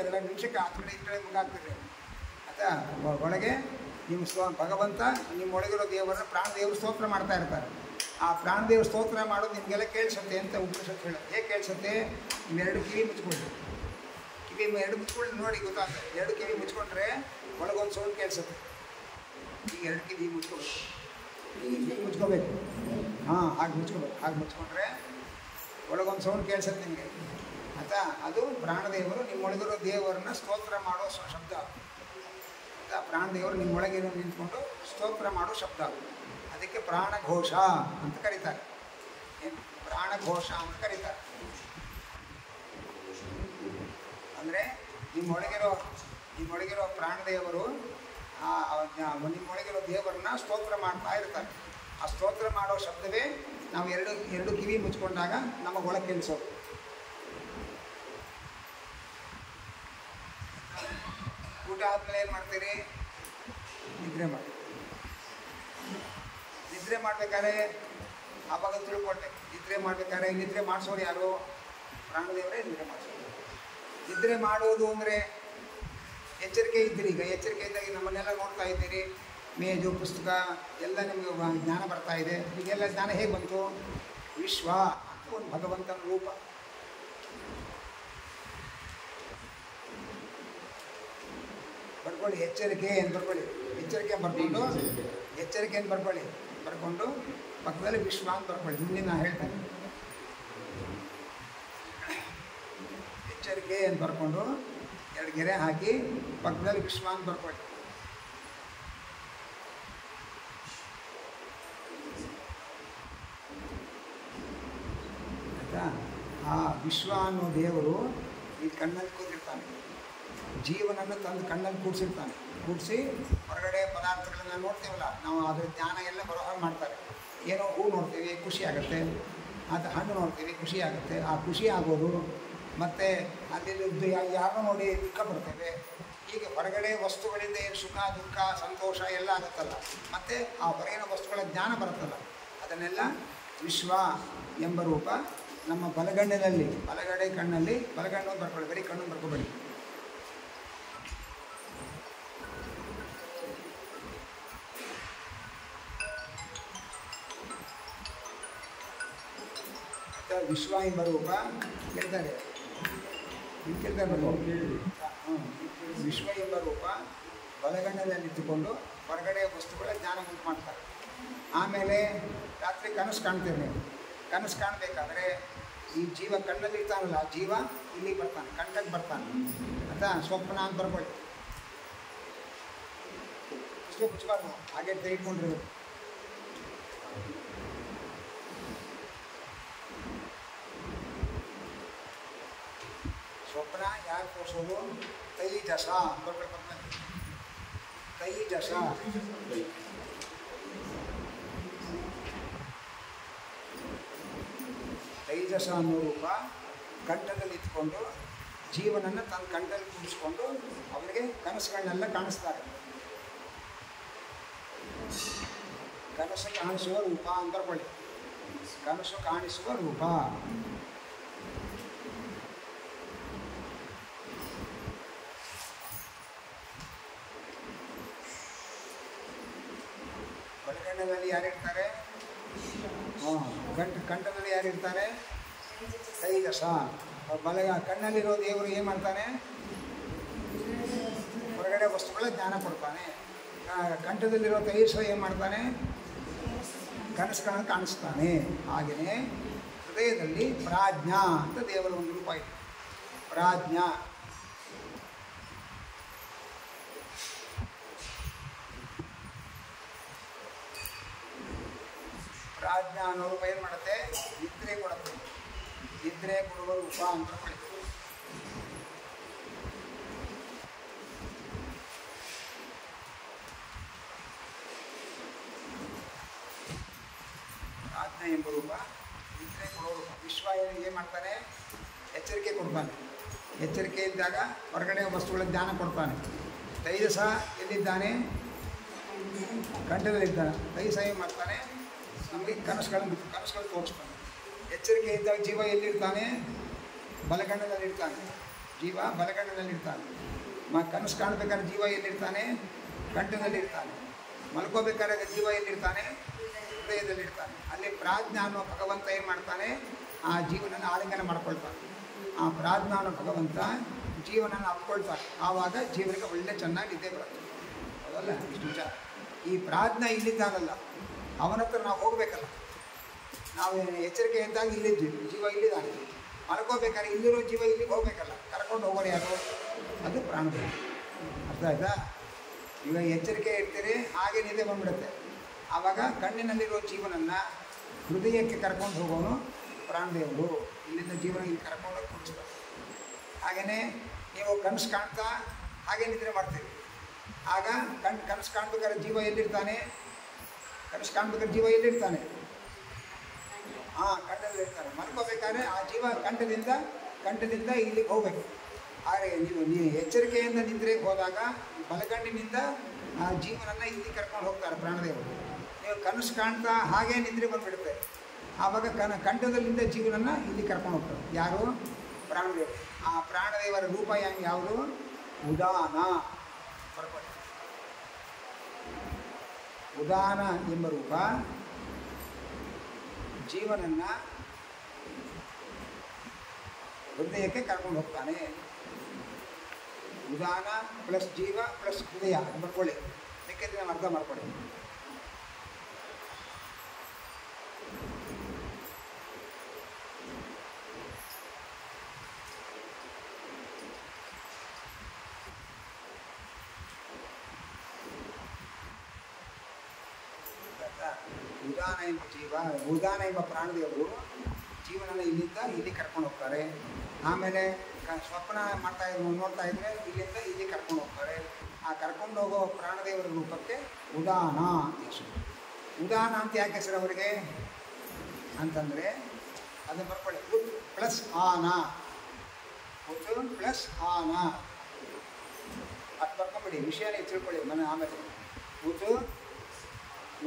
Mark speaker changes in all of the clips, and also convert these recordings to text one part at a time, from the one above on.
Speaker 1: ಅದೆಲ್ಲ ನಿಮಿಷಕ್ಕೆ ಆ ಕಡೆ ಈ ಕಡೆ ಮುಖ ಹಾಕ್ತಿರಿ ಆಯಿತಾ. ಒಳಗೆ ನಿಮ್ಮ ಭಗವಂತ ನಿಮ್ಮೊಳಗಿರೋ ದೇವರ ಪ್ರಾಣದೇವರು ಸ್ತೋತ್ರ ಮಾಡ್ತಾ ಇರ್ತಾರೆ. ಆ ಪ್ರಾಣದೇವ್ರ ಸ್ತೋತ್ರ ಮಾಡೋದು ನಿಮಗೆಲ್ಲ ಕೇಳಿಸುತ್ತೆ ಅಂತ ಉಪನಿಷತ್ತು ಹೇಳೋದು. ಹೇಗೆ ಕೇಳಿಸುತ್ತೆ? ನಿಮ್ಮೆರಡು ಕಿವಿ ಮುಚ್ಕೊಳ್ಳಿ, ಕಿವಿ ಎರಡು ಮುಚ್ಕೊಳ್ಳಿ ನೋಡಿ ಗೊತ್ತಾಗ್ತದೆ. ಎರಡು ಕಿವಿ ಮುಚ್ಕೊಂಡ್ರೆ ಒಳಗೊಂದು ಸೌಂಡ್ ಕೇಳಿಸುತ್ತೆ. ಈಗ ಎರಡು ಕಿವಿ ಮುಚ್ಕೋಬೇಕು, ಈಗ ಮುಚ್ಕೋಬೇಕು. ಹಾಂ ಹಾಗೆ ಮುಚ್ಕೋಬೇಕು. ಹಾಗೆ ಮುಚ್ಕೊಂಡ್ರೆ ಒಳಗೊಂದು ಸೌಂಡ್ ಕೇಳಿಸುತ್ತೆ ನಿಮಗೆ ಆಯಿತಾ. ಅದು ಪ್ರಾಣದೇವರು ನಿಮ್ಮೊಳಗಿರೋ ದೇವರನ್ನ ಸ್ತೋತ್ರ ಮಾಡೋ ಶಬ್ದ ಆಯಿತಾ. ಪ್ರಾಣದೇವರು ನಿಮ್ಮೊಳಗಿರೋ ನಿಂತ್ಕೊಂಡು ಸ್ತೋತ್ರ ಮಾಡೋ ಶಬ್ದ, ಅದಕ್ಕೆ ಪ್ರಾಣಘೋಷ ಅಂತ ಕರೀತಾರೆ. ಏನು ಪ್ರಾಣಘೋಷ ಅಂತ ಕರೀತಾರೆ ಅಂದರೆ ನಿಮ್ಮೊಳಗಿರೋ ಪ್ರಾಣದೇವರು ನಿಮ್ಮೊಳಗಿರೋ ದೇವರನ್ನ ಸ್ತೋತ್ರ ಮಾಡ್ತಾ ಇರ್ತಾರೆ. ಆ ಸ್ತೋತ್ರ ಮಾಡೋ ಶಬ್ದವೇ ನಾವು ಎರಡು ಕಿವಿ ಮುಚ್ಕೊಂಡಾಗ ನಮಗೊಳಗೆ ಕೇಳಿಸೋದು. ಊಟ ಆದಮೇಲೆ ಏನು ಮಾಡ್ತೀರಿ? ನಿದ್ರೆ ಮಾಡಿ. ನಿದ್ರೆ ಮಾಡ್ಬೇಕಾದ್ರೆ ಆವಾಗ ತಿಳ್ಕೊಟ್ಟೆ, ನಿದ್ರೆ ಮಾಡ್ಬೇಕಾದ್ರೆ ನಿದ್ರೆ ಮಾಡಿಸೋರು ಯಾರು? ಪ್ರಾಣದೇವರೇ ನಿದ್ರೆ ಮಾಡಿಸೋರು. ನಿದ್ರೆ ಮಾಡುವುದು ಅಂದರೆ ಎಚ್ಚರಿಕೆ ಇದ್ದೀರಿ. ಈಗ ಎಚ್ಚರಿಕೆ ಇದ್ದಾಗ ನಮ್ಮನ್ನೆಲ್ಲ ನೋಡ್ತಾ ಇದ್ದೀರಿ, ಮೇಜು ಪುಸ್ತಕ ಎಲ್ಲ ನಿಮಗೆ ಜ್ಞಾನ ಬರ್ತಾ ಇದೆ. ಈಗೆಲ್ಲ ಜ್ಞಾನ ಹೇಗೆ ಬಂತು? ವಿಶ್ವ ಅಂತ ಒಂದು ಭಗವಂತನ ರೂಪ. ಬರ್ಕೊಳ್ಳಿ, ಎಚ್ಚರಿಕೆ ಅಂತ ಬರ್ಕೊಳ್ಳಿ. ಎಚ್ಚರಿಕೆ ಅಂತ ಬರ್ಕೊಂಡು ಪಕ್ಕದಲ್ಲಿ ವಿಶ್ವ ಅಂತ ಬರ್ಕೊಳ್ಳಿ. ಮುಂದೆ ನಾನು ಹೇಳ್ತೇನೆ. ಎಚ್ಚರಿಕೆ ಅಂತ ಬರ್ಕೊಂಡು ಎರಡು ಗೆರೆ ಹಾಕಿ ಪಕ್ಕದಲ್ಲಿ ವಿಶ್ವ ಅಂತ ಬರ್ಕೊಳ್ಳಿ. ಆಯಿತಾ. ಆ ವಿಶ್ವ ಅನ್ನೋ ದೇವರು ಈ ಕಣ್ಣಲ್ಲಿ ಕೂತಿರ್ತಾನೆ. ಜೀವನನ್ನು ತಂದು ಕಣ್ಣಲ್ಲಿ ಕೂಡಿಸಿ ಹೊರಗಡೆ ಪದಾರ್ಥಗಳನ್ನ ನೋಡ್ತೀವಲ್ಲ ನಾವು, ಅದರ ಜ್ಞಾನ ಎಲ್ಲ ಬರೋ ಹಾಗೆ ಮಾಡ್ತಾರೆ. ಏನೋ ಹೂ ನೋಡ್ತೀವಿ ಖುಷಿ ಆಗುತ್ತೆ, ಅದು ಹಣ್ಣು ನೋಡ್ತೀವಿ ಖುಷಿ ಆಗುತ್ತೆ. ಆ ಖುಷಿ ಆಗೋದು ಮತ್ತು ಅಲ್ಲಿ ಯಾರನ್ನೋ ನೋಡಿ ದುಃಖ ಪಡ್ತೇವೆ. ಹೀಗೆ ಹೊರಗಡೆ ವಸ್ತುಗಳಿಂದ ಏನು ಸುಖ ದುಃಖ ಸಂತೋಷ ಎಲ್ಲ ಆಗುತ್ತಲ್ಲ, ಮತ್ತು ಆ ಹೊರಗಿನ ವಸ್ತುಗಳ ಜ್ಞಾನ ಬರುತ್ತಲ್ಲ, ಅದನ್ನೆಲ್ಲ ವಿಶ್ವ ಎಂಬ ರೂಪ ನಮ್ಮ ಬಲಗಡೆ ಕಣ್ಣಲ್ಲಿ ಬಲಗಣ್ಣು ಬರ್ಕೊಳ್ಳಿ, ಬರೀ ಕಣ್ಣು ಬರ್ಕೋಬೇಡಿ. ವಿಶ್ವ ಎಂಬ ರೂಪ ಕೇಳ್ತಾರೆ, ವಿಶ್ವ ಎಂಬ ರೂಪ ಬಲಗಣ್ಣದಲ್ಲಿ ನಿಂತುಕೊಂಡು ಹೊರಗಡೆ ವಸ್ತುಗಳ ಜ್ಞಾನ ಉಂಟು ಮಾಡ್ತಾರೆ. ಆಮೇಲೆ ರಾತ್ರಿ ಕನಸು ಕಾಣ್ತೀರಿ ನೀವು. ಕನಸು ಕಾಣಬೇಕಾದ್ರೆ ಈ ಜೀವ ಕಣ್ಣಲ್ಲಿ ಇರ್ತಾನಲ್ಲ, ಆ ಜೀವ ಇಲ್ಲಿ ಬರ್ತಾನೆ, ಕಂಠಕ್ಕೆ ಬರ್ತಾನೆ ಅಂತ ಸ್ವಪ್ನ ಅಂತ ಬರ್ಕೊಳ್ಳಿ. ಇಷ್ಟು ಮುಚ್ಚಬಾರ್ದು, ಹಾಗೆ ತೆಗೆದುಕೊಂಡಿರ್ಬೇಕು. ಸ್ವಪ್ನ ಯಾರು ತೋರಿಸೋದು? ತೈಜಸ ಬರ್ಬೇಕು. ತೈಜಸ ಅನ್ನೋ ರೂಪ ಕಂಠದಲ್ಲಿ ಇಟ್ಕೊಂಡು ಜೀವನನ್ನು ತನ್ನ ಕಂಠದಲ್ಲಿ ಕೂಡಿಸ್ಕೊಂಡು ಅವರಿಗೆ ಕನಸುಗಳನ್ನೆಲ್ಲ ಕಾಣಿಸ್ತಾರೆ. ಕನಸು ಕಾಣಿಸುವ ರೂಪ ಅಂತ ಬರ್ಕೊಳ್ಳಿ. ಕನಸು ಕಾಣಿಸುವ ರೂಪ. ಬಲಗಣ್ಣದಲ್ಲಿ ಯಾರಿರ್ತಾರೆ? ಕಂಠದಲ್ಲಿ ಯಾರಿರ್ತಾರೆ? ತೈಜಸ. ಕಣ್ಣಲ್ಲಿರೋ ದೇವರು ಏನು ಮಾಡ್ತಾನೆ? ಹೊರಗಡೆ ವಸ್ತುಗಳ ಜ್ಞಾನ ಕೊಡ್ತಾನೆ. ಕಂಠದಲ್ಲಿರೋ ತೈಜಸ ಏನು ಮಾಡ್ತಾನೆ? ಕನಸುಗಳನ್ನು ಕಾಣಿಸ್ತಾನೆ. ಹಾಗೆಯೇ ಹೃದಯದಲ್ಲಿ ಪ್ರಾಜ್ಞಾ ಅಂತ ದೇವರ ಒಂದು ರೂಪ ಇದೆ. ಪ್ರಾಜ್ಞಾ ಪ್ರಾಜ್ಞಾ ಅನ್ನೋ ರೂಪ ಏನು ಮಾಡುತ್ತೆ? ನಿದ್ರೆ ಕೊಡುತ್ತೆ. ನಿದ್ರೆ ಕೊಡುವ ರೂಪ ಅಂತ ಪಡಿತೀವಿ. ಪ್ರಾಜ್ಞಾ ಎಂಬ ರೂಪ ನಿದ್ರೆ ಕೊಡುವ ರೂಪ. ವಿಶ್ವ ಏನು ಮಾಡ್ತಾನೆ? ಎಚ್ಚರಿಕೆ ಕೊಡ್ತಾನೆ. ಎಚ್ಚರಿಕೆ ಇದ್ದಾಗ ಹೊರಗಡೆ ವಸ್ತುಗಳ ಜ್ಞಾನ ಕೊಡ್ತಾನೆ. ತೈಜಸ ಎಲ್ಲಿದ್ದಾನೆ? ಕಂಠದಲ್ಲಿದ್ದಾನೆ. ತೈಜಸ ಏನು ಮಾಡ್ತಾನೆ? ನಮಗೆ ಕನಸುಗಳು ತೋರಿಸ್ತಾನೆ. ಎಚ್ಚರಿಕೆ ಇದ್ದಾಗ ಜೀವ ಎಲ್ಲಿರ್ತಾನೆ? ಬಲಗಣ್ಣದಲ್ಲಿರ್ತಾನೆ. ಜೀವ ಬಲಗಣ್ಣಿನಲ್ಲಿರ್ತಾನೆ. ಕನಸು ಕಾಣಬೇಕಾದ್ರೆ ಜೀವ ಎಲ್ಲಿರ್ತಾನೆ? ಕಂಠದಲ್ಲಿರ್ತಾನೆ. ಮಲ್ಕೋಬೇಕಾದ್ರೆ ಜೀವ ಎಲ್ಲಿರ್ತಾನೆ? ಹೃದಯದಲ್ಲಿರ್ತಾನೆ. ಅಲ್ಲಿ ಪ್ರಾಜ್ಞ ಅನ್ನೋ ಭಗವಂತ ಏನು ಮಾಡ್ತಾನೆ? ಆ ಜೀವನನ ಆಲಿಂಗನ ಮಾಡ್ಕೊಳ್ತಾನೆ. ಆ ಪ್ರಾಜ್ಞ ಅನ್ನೋ ಭಗವಂತ ಜೀವನನ ಅಪ್ಕೊಳ್ತಾನೆ. ಆವಾಗ ಜೀವನಿಗೆ ಒಳ್ಳೆ ಚೆನ್ನಾಗಿ ನಿದ್ದೆ ಬರುತ್ತೆ. ಹೌದಲ್ಲ? ಇಷ್ಟು ವಿಚಾರ. ಈ ಪ್ರಾಜ್ಞ ಇಲ್ಲಿದ್ದಾನಲ್ಲ, ಅವನ ಹತ್ರ ನಾವು ಹೋಗಬೇಕಲ್ಲ. ನಾವು ಎಚ್ಚರಿಕೆ ಇದ್ದಾಗ ಇಲ್ಲಿದ್ವಿ, ಜೀವ ಇಲ್ಲಿದ್ದಾನೆ. ಮಲ್ಕೋಬೇಕಾದ್ರೆ ಇಲ್ಲಿರೋ ಜೀವ ಇಲ್ಲಿಗೆ ಹೋಗ್ಬೇಕಲ್ಲ, ಕರ್ಕೊಂಡು ಹೋಗೋರು ಯಾರು? ಅದು ಪ್ರಾಣದೇವ. ಅರ್ಥ ಆಯ್ತಾ? ಇವಾಗ ಎಚ್ಚರಿಕೆ ಇರ್ತೀರಿ, ಹಾಗೆ ನಿದ್ದೆ ಬಂದ್ಬಿಡುತ್ತೆ. ಆವಾಗ ಕಣ್ಣಿನಲ್ಲಿರೋ ಜೀವನನ್ನು ಹೃದಯಕ್ಕೆ ಕರ್ಕೊಂಡು ಹೋಗೋನು ಪ್ರಾಣದೇವರು. ಇಲ್ಲಿಂದ ಜೀವನ ಇಲ್ಲಿ ಕರ್ಕೊಂಡು ಕೂಡಿಸ್ತಾರೆ. ಹಾಗೆಯೇ ನೀವು ಕನಸು ಕಾಣ್ತಾ ಹಾಗೆ ನಿದ್ರೆ ಮಾಡ್ತೀರಿ. ಆಗ ಕನಸು ಕಾಣ್ಬೇಕಾದ್ರೆ ಜೀವ ಎಲ್ಲಿರ್ತಾನೆ? ಕನಸು ಕಾಣ್ಬೇಕಾದ್ರೆ ಜೀವ ಎಲ್ಲಿರ್ತಾನೆ? ಕಂಠದಲ್ಲಿರ್ತಾನೆ. ಮಲ್ಕೋಬೇಕಾದ್ರೆ ಆ ಜೀವ ಕಂಠದಿಂದ ಇಲ್ಲಿಗೆ ಹೋಗ್ಬೇಕು. ಆದರೆ ನೀವು ಎಚ್ಚರಿಕೆಯಿಂದ ನಿದ್ರೆಗೆ ಹೋದಾಗ ಬಲಗಣ್ಣಿನಿಂದ ಆ ಜೀವನನ್ನು ಇಲ್ಲಿ ಕರ್ಕೊಂಡು ಹೋಗ್ತಾರೆ ಪ್ರಾಣದೇವರು. ನೀವು ಕನಸು ಕಾಣ್ತಾ ಹಾಗೇ ನಿದ್ರೆ ಬಂದುಬಿಡುತ್ತೆ. ಆವಾಗ ಕಂಠದಲ್ಲಿಂದ ಜೀವನನ್ನು ಇಲ್ಲಿ ಕರ್ಕೊಂಡು ಹೋಗ್ತಾರೆ. ಯಾರು? ಪ್ರಾಣದೇವರು. ಆ ಪ್ರಾಣದೇವರ ರೂಪ ಯಾವುದು? ಉದಾನ. ಬರ್ಕೊಳ್ಳಿ. ಉದಾನ ಎಂಬ ರೂಪ ಜೀವನನ್ನು ಹೃದಯಕ್ಕೆ ಕರ್ಕೊಂಡು ಹೋಗ್ತಾನೆ. ಉದಾನ ಪ್ಲಸ್ ಜೀವ ಪ್ಲಸ್ ಹೃದಯ ಬರ್ಕೊಳ್ಳಿ. ಬೇಕಿದ್ರೆ ನಾವು ಅರ್ಥ ಮಾಡ್ಕೊಳ್ಳಿ. ಉದಾನ ಎಂಬ ಜೀವ, ಉದಾನ ಎಂಬ ಪ್ರಾಣದೇವರು ಜೀವನನ ಇಲ್ಲಿಂದ ಇಲ್ಲಿ ಕರ್ಕೊಂಡು ಹೋಗ್ತಾರೆ. ಆಮೇಲೆ ಸ್ವಪ್ನ ನೋಡ್ತಾ ಇದ್ರೆ ಇಲ್ಲಿಂದ ಇಲ್ಲಿ ಕರ್ಕೊಂಡು ಹೋಗ್ತಾರೆ. ಆ ಕರ್ಕೊಂಡು ಹೋಗೋ ಪ್ರಾಣದೇವರ ರೂಪಕ್ಕೆ ಉದಾನ ಅಂತ ಹೆಸರು. ಉದಾನ ಅಂತ ಯಾಕೆ ಹೆಸರು ಅವರಿಗೆ ಅಂತಂದರೆ, ಅದನ್ನು ಬರ್ಕೊಳ್ಳಿ. ಉತ್ ಪ್ಲಸ್ ಆನ, ಉತ್ ಪ್ಲಸ್ ಆನ ಅದು ಬರ್ಕೊಂಬಿಡಿ. ವಿಷಯನೇ ತಿಳ್ಕೊಳ್ಳಿ ಆಮೇಲೆ.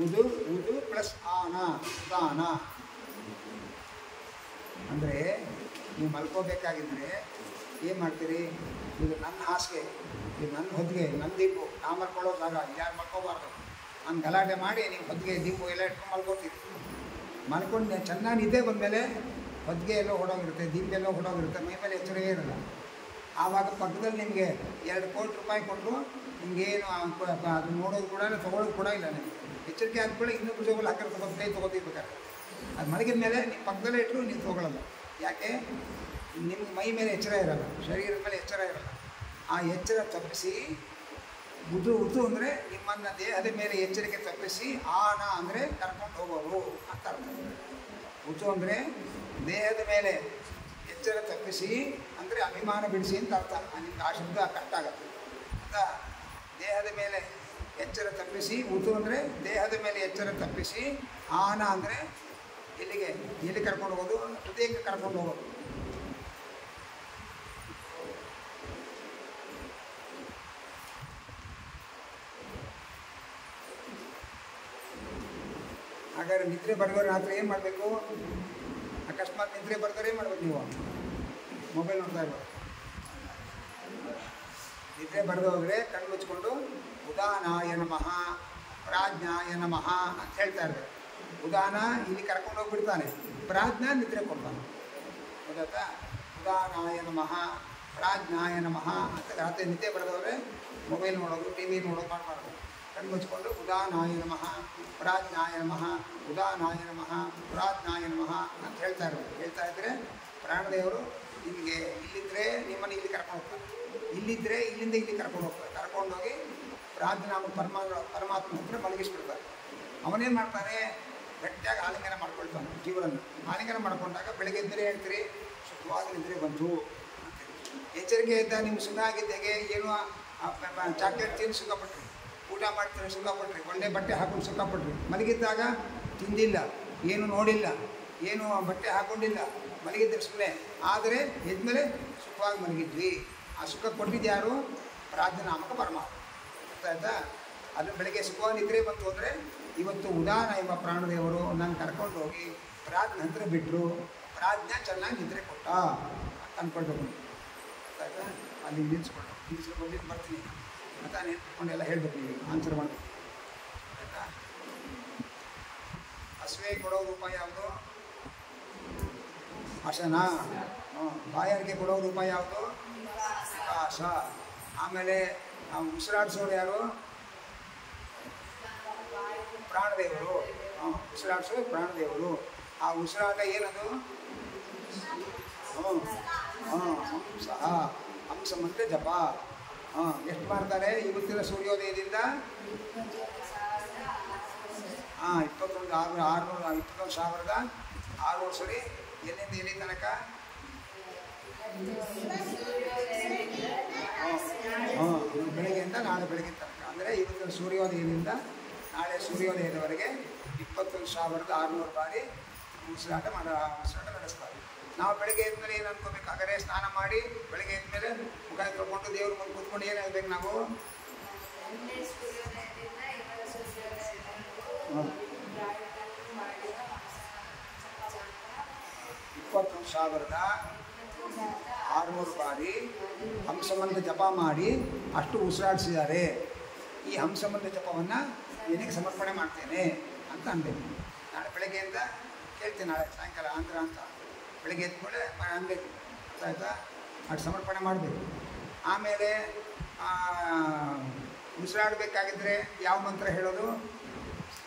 Speaker 1: ಉದು ಪ್ಲಸ್ ಆನ, ಉದಾನ ಅಂದರೆ ನೀವು ಮಲ್ಕೋಬೇಕಾಗಿದ್ದರೆ ಏನು ಮಾಡ್ತೀರಿ? ಇದು ನನ್ನ ಹಾಸಿಗೆ, ಇದು ನನ್ನ ಹೊತ್ತಿಗೆ, ನನ್ನ ದೀಪು, ನಾ ಮಲ್ಕೊಳ್ಳೋ ಜಾಗ, ಯಾರು ಮಲ್ಕೋಬಾರ್ದು. ನಾನು ಗಲಾಟೆ ಮಾಡಿ ನೀವು ಹೊತ್ತಿಗೆ ದೀಪು ಎಲ್ಲ ಇಟ್ಕೊಂಡು ಮಲ್ಕೋತೀರಿ. ಮಲ್ಕೊಂಡು ಚೆನ್ನಾಗಿ ನಿದ್ದೆ ಬಂದಮೇಲೆ ಹೊತ್ತಿಗೆ ಎಲ್ಲೋ ಹೊಡೋಗಿರುತ್ತೆ, ದೀಪ ಎಲ್ಲೋ ಹೊಡೋಗಿರುತ್ತೆ, ಮೈ ಮೇಲೆ ಎಚ್ಚರವೇ ಇರಲ್ಲ. ಆವಾಗ ಪಕ್ಕದಲ್ಲಿ ನಿಮಗೆ 2 ಕೋಟಿ ರೂಪಾಯಿ ಕೊಟ್ಟರು ನಿಮಗೇನು ಅದು ನೋಡೋದು ಕೂಡ ತೊಗೊಳೋದು ಕೂಡ ಇಲ್ಲ. ನಿಮಗೆ ಎಚ್ಚರಿಕೆ ಹಾಕ್ಕೊಳ್ಳಿ. ಇನ್ನೂ ಜೋಗಲ್ಲಿ ಹಾಕಿರೋ ತೊಗೋತಿರ್ಬೇಕಾದ್ರೆ ಅದು ಮಲಗಿದ ಮೇಲೆ ನಿಮ್ಮ ಪಕ್ಕದಲ್ಲೇ ಇಟ್ಟರು ನೀವು ತೊಗೊಳ್ಳಲ್ಲ. ಯಾಕೆ? ನಿಮ್ಗೆ ಮೈ ಮೇಲೆ ಎಚ್ಚರ ಇರಲ್ಲ, ಶರೀರದ ಮೇಲೆ ಎಚ್ಚರ ಇರಲ್ಲ. ಆ ಎಚ್ಚರ ತಪ್ಪಿಸಿ ಉದು ಅಂದರೆ ನಿಮ್ಮನ್ನು ದೇಹದ ಮೇಲೆ ಎಚ್ಚರಿಕೆ ತಪ್ಪಿಸಿ, ಆನ ಅಂದರೆ ಕರ್ಕೊಂಡು ಹೋಗೋರು ಅಂತ ಅರ್ಥ. ಉದು ಅಂದರೆ ದೇಹದ ಮೇಲೆ ಎಚ್ಚರ ತಪ್ಪಿಸಿ ಅಂದರೆ ಅಭಿಮಾನ ಬಿಡಿಸಿ ಅಂತ ಅರ್ಥ. ನಿಮ್ಗೆ ಆ ಶಬ್ದ ಕಷ್ಟ ಆಗುತ್ತೆ ಅಂತ. ದೇಹದ ಮೇಲೆ ಎಚ್ಚರ ತಪ್ಪಿಸಿ, ಉದು ಅಂದರೆ ದೇಹದ ಮೇಲೆ ಎಚ್ಚರ ತಪ್ಪಿಸಿ, ಆನ ಅಂದರೆ ಎಲ್ಲಿ ಕರ್ಕೊಂಡು ಹೋಗೋದು? ಹೃದಯಕ್ಕೆ ಕರ್ಕೊಂಡು ಹೋಗೋದು. ಹಾಗಾದ್ರೆ ನಿದ್ರೆ ಬರೆದವ್ರು ರಾತ್ರಿ ಏನು ಮಾಡಬೇಕು? ಅಕಸ್ಮಾತ್ ನಿದ್ರೆ ಬರ್ತಾರೆ ಏನು ಮಾಡ್ಬೇಕು? ನೀವು ಮೊಬೈಲ್ ನೋಡ್ತಾ ಇರ್ಬೋದು. ನಿದ್ರೆ ಬರೆದೋಗ್ರೆ ಕಣ್ಣು ಮುಚ್ಕೊಂಡು ಉದಾನಾಯ ನಮಃ ಪ್ರಾಜ್ಞಾಯ ನಮಃ ಅಂತ ಹೇಳ್ತಾ ಇರ್ಬೇಕು. ಉದಾನ ಇಲ್ಲಿ ಕರ್ಕೊಂಡು ಹೋಗ್ಬಿಡ್ತಾನೆ, ಪ್ರಾಜ್ಞಾ ನಿದ್ರೆ ಕೊಡ್ತಾನೆ. ಗೊತ್ತಾ? ಉದಾನಾಯ ನಮಃ ಪ್ರಾಜ್ಞಾಯ ನಮಃ ಅಂತ ರಾತ್ರಿ ನಿದ್ದೆ ಬರೆದವ್ರೆ ಮೊಬೈಲ್ ನೋಡೋದು, ಟಿ ವಿ ನೋಡೋದು ಮಾಡಬಾರ್ದು. ಕಣ್ಣು ಮುಚ್ಕೊಂಡು ಉದಾನಾಯ ನಮಃ ಪ್ರಾಜ್ಞಾಯ ನಮಃ ಉದಾನಾಯ ನಮಃ ಪ್ರಾಜ್ಞಾಯ ನಮಃ ಅಂತ ಹೇಳ್ತಾ ಇದ್ದರೆ ಪ್ರಾಣದೇವರು ನಿಮಗೆ ಇಲ್ಲಿದ್ದರೆ ನಿಮ್ಮನ್ನು ಇಲ್ಲಿ ಕರ್ಕೊಂಡು ಹೋಗ್ತಾರೆ, ಇಲ್ಲಿದ್ದರೆ ಇಲ್ಲಿಂದ ಇಲ್ಲಿ ಕರ್ಕೊಂಡು ಹೋಗ್ತಾರೆ. ಕರ್ಕೊಂಡೋಗಿ ಪ್ರಾಜ್ಞಾಮ ಪರಮಾತ್ಮ ಹತ್ರ ಮಲಗಿಸ್ಬಿಡ್ತಾರೆ. ಅವನೇನು ಮಾಡ್ತಾನೆ? ಗಟ್ಟಿಯಾಗಿ ಆಲಿಂಗನ ಮಾಡ್ಕೊಳ್ತಾನೆ ಜೀವನನ್ನು. ಆಲಿಂಗನ ಮಾಡ್ಕೊಂಡಾಗ ಬೆಳಗ್ಗೆ ಇದ್ದರೆ ಹೇಳ್ತೀರಿ ಸುಖವಾಗಿ ನಿದ್ರೆ ಬಂತು ಅಂತೀರಿ. ಎಚ್ಚರಿಕೆ ಇದ್ದ ನಿಮ್ಮ ಸುಖ ಆಗಿದ್ದಾಗೆ ಏನು ಚಾಕ್ಲೇಟ್ ತಿಂದು ಸುಖಪಟ್ರಿ, ಊಟ ಮಾಡ್ತೀರಿ ಸುಖಪಟ್ರಿ, ಒಳ್ಳೆ ಬಟ್ಟೆ ಹಾಕೊಂಡು ಸುಖಪಟ್ರಿ. ಮಲಗಿದ್ದಾಗ ತಿಂದಿಲ್ಲ, ಏನು ನೋಡಿಲ್ಲ, ಏನು ಬಟ್ಟೆ ಹಾಕ್ಕೊಂಡಿಲ್ಲ, ಮಲಗಿದ್ದರೆ ಸುಮ್ಮನೆ. ಆದರೆ ಎದ್ಮೇಲೆ ಸುಖವಾಗಿ ಮಲಗಿದ್ವಿ. ಆ ಸುಖ ಕೊಟ್ಟಿದ್ದು ಯಾರು? ಪ್ರಾಜ್ಞಾನಾಮಕ ಪರಮಾತ್ಮ. ಆಯ್ತಾ? ಅದು ಬೆಳಗ್ಗೆ ಸುಖವಾಗಿ ನಿದ್ರೆ ಬಂತು ಅಂದರೆ ಇವತ್ತು ಉದಾನ ಎಂಬ ಪ್ರಾಣದೇವರು ನಾನು ಕರ್ಕೊಂಡು ಹೋಗಿ ಪ್ರಾಜ್ಞ ಹತ್ರ ಬಿಟ್ಟರು, ಪ್ರಾಜ್ಞ ಚೆನ್ನಾಗಿ ನಿದ್ರೆ ಕೊಟ್ಟ ಅಂತ ಅಂದ್ಕೊಳ್ಬೇಕು. ಗೊತ್ತಾಯ್ತಾ? ಅಲ್ಲಿ ನಿಲ್ಲಿಸ್ಕೊಂಡು ಬಂದಿದ್ದು ಬರ್ತೀನಿ ಅಂತ ನಿಂತ್ಕೊಂಡು ಎಲ್ಲ ಹೇಳ್ಬೇಕು, ನೀವು ಆನ್ಸರ್ ಮಾಡಬೇಕು. ಆಯಿತಾ? ಹಸುವೆ ಕೊಡೋ ರೂಪ ಯಾವುದು? ಹಸನ. ಬಾಯಾರಿಕೆ ಕೊಡೋ ರೂಪ ಯಾವುದು? ವಿಕಾಸ. ಆಮೇಲೆ ಉಸಿರಾಡಿಸೋರು ಯಾರು? ಪ್ರಾಣದೇವರು. ಉಸಿರಾಡಿಸೋದು ಪ್ರಾಣದೇವರು. ಆ ಉಸಿರಾಟ ಏನದು? ಹಂಸ. ಹಂಸ ಮತ್ತೆ ಜಪ. ಎಷ್ಟು ಮಾಡ್ತಾರೆ ಇವತ್ತಿನ ಸೂರ್ಯೋದಯದಿಂದ? 21,600 ಸರಿ. ಎಲ್ಲಿಂದ ಎಲ್ಲಿ ತನಕ? ಬೆಳಗ್ಗೆಯಿಂದ ನಾಳೆ ಬೆಳಗ್ಗೆ ತನಕ. ಅಂದರೆ ಇವತ್ತಿನ ಸೂರ್ಯೋದಯದಿಂದ ನಾಳೆ ಸೂರ್ಯೋದಯದವರೆಗೆ 21,600 ಬಾರಿ ಉಸಿರಾಟ ನಡೆಸ್ತಾರೆ. ನಾವು ಬೆಳಗ್ಗೆ ಎದ್ಮೇಲೆ ಏನು ಅನ್ಕೋಬೇಕು? ಹಾಗಾದ್ರೆ ಸ್ನಾನ ಮಾಡಿ ಬೆಳಗ್ಗೆ ಎದ್ಮೇಲೆ ಮುಖ ತೊಳ್ಕೊಂಡು ದೇವ್ರ ಮುಂದೆ ಕೂತ್ಕೊಂಡು ಏನು ಹೇಳ್ಬೇಕು ನಾವು? 21,600 ಬಾರಿ ಹಂಸಮಂತ್ರ ಜಪ ಮಾಡಿ ಅಷ್ಟು ಉಸಿರಾಡಿಸಿದ್ದಾರೆ. ಈ ಹಂಸಮಂತ್ರ ಜಪವನ್ನು ಏನಿಗೆ ಸಮರ್ಪಣೆ ಮಾಡ್ತೇನೆ ಅಂತ ಅನ್ಬೇಕು. ನಾಳೆ ಬೆಳಗ್ಗೆಯಿಂದ ಕೇಳ್ತೀನಿ, ನಾಳೆ ಸಾಯಂಕಾಲ ಆಂಧ್ರ ಅಂತ ಬೆಳಗ್ಗೆ ಎದ್ಮೇಲೆ ಅನ್ಬೇಕು. ಆಯಿತಾ? ಅಷ್ಟು ಸಮರ್ಪಣೆ ಮಾಡಬೇಕು. ಆಮೇಲೆ ಉಸಿರಾಡಬೇಕಾಗಿದ್ದರೆ ಯಾವ ಮಂತ್ರ ಹೇಳೋದು?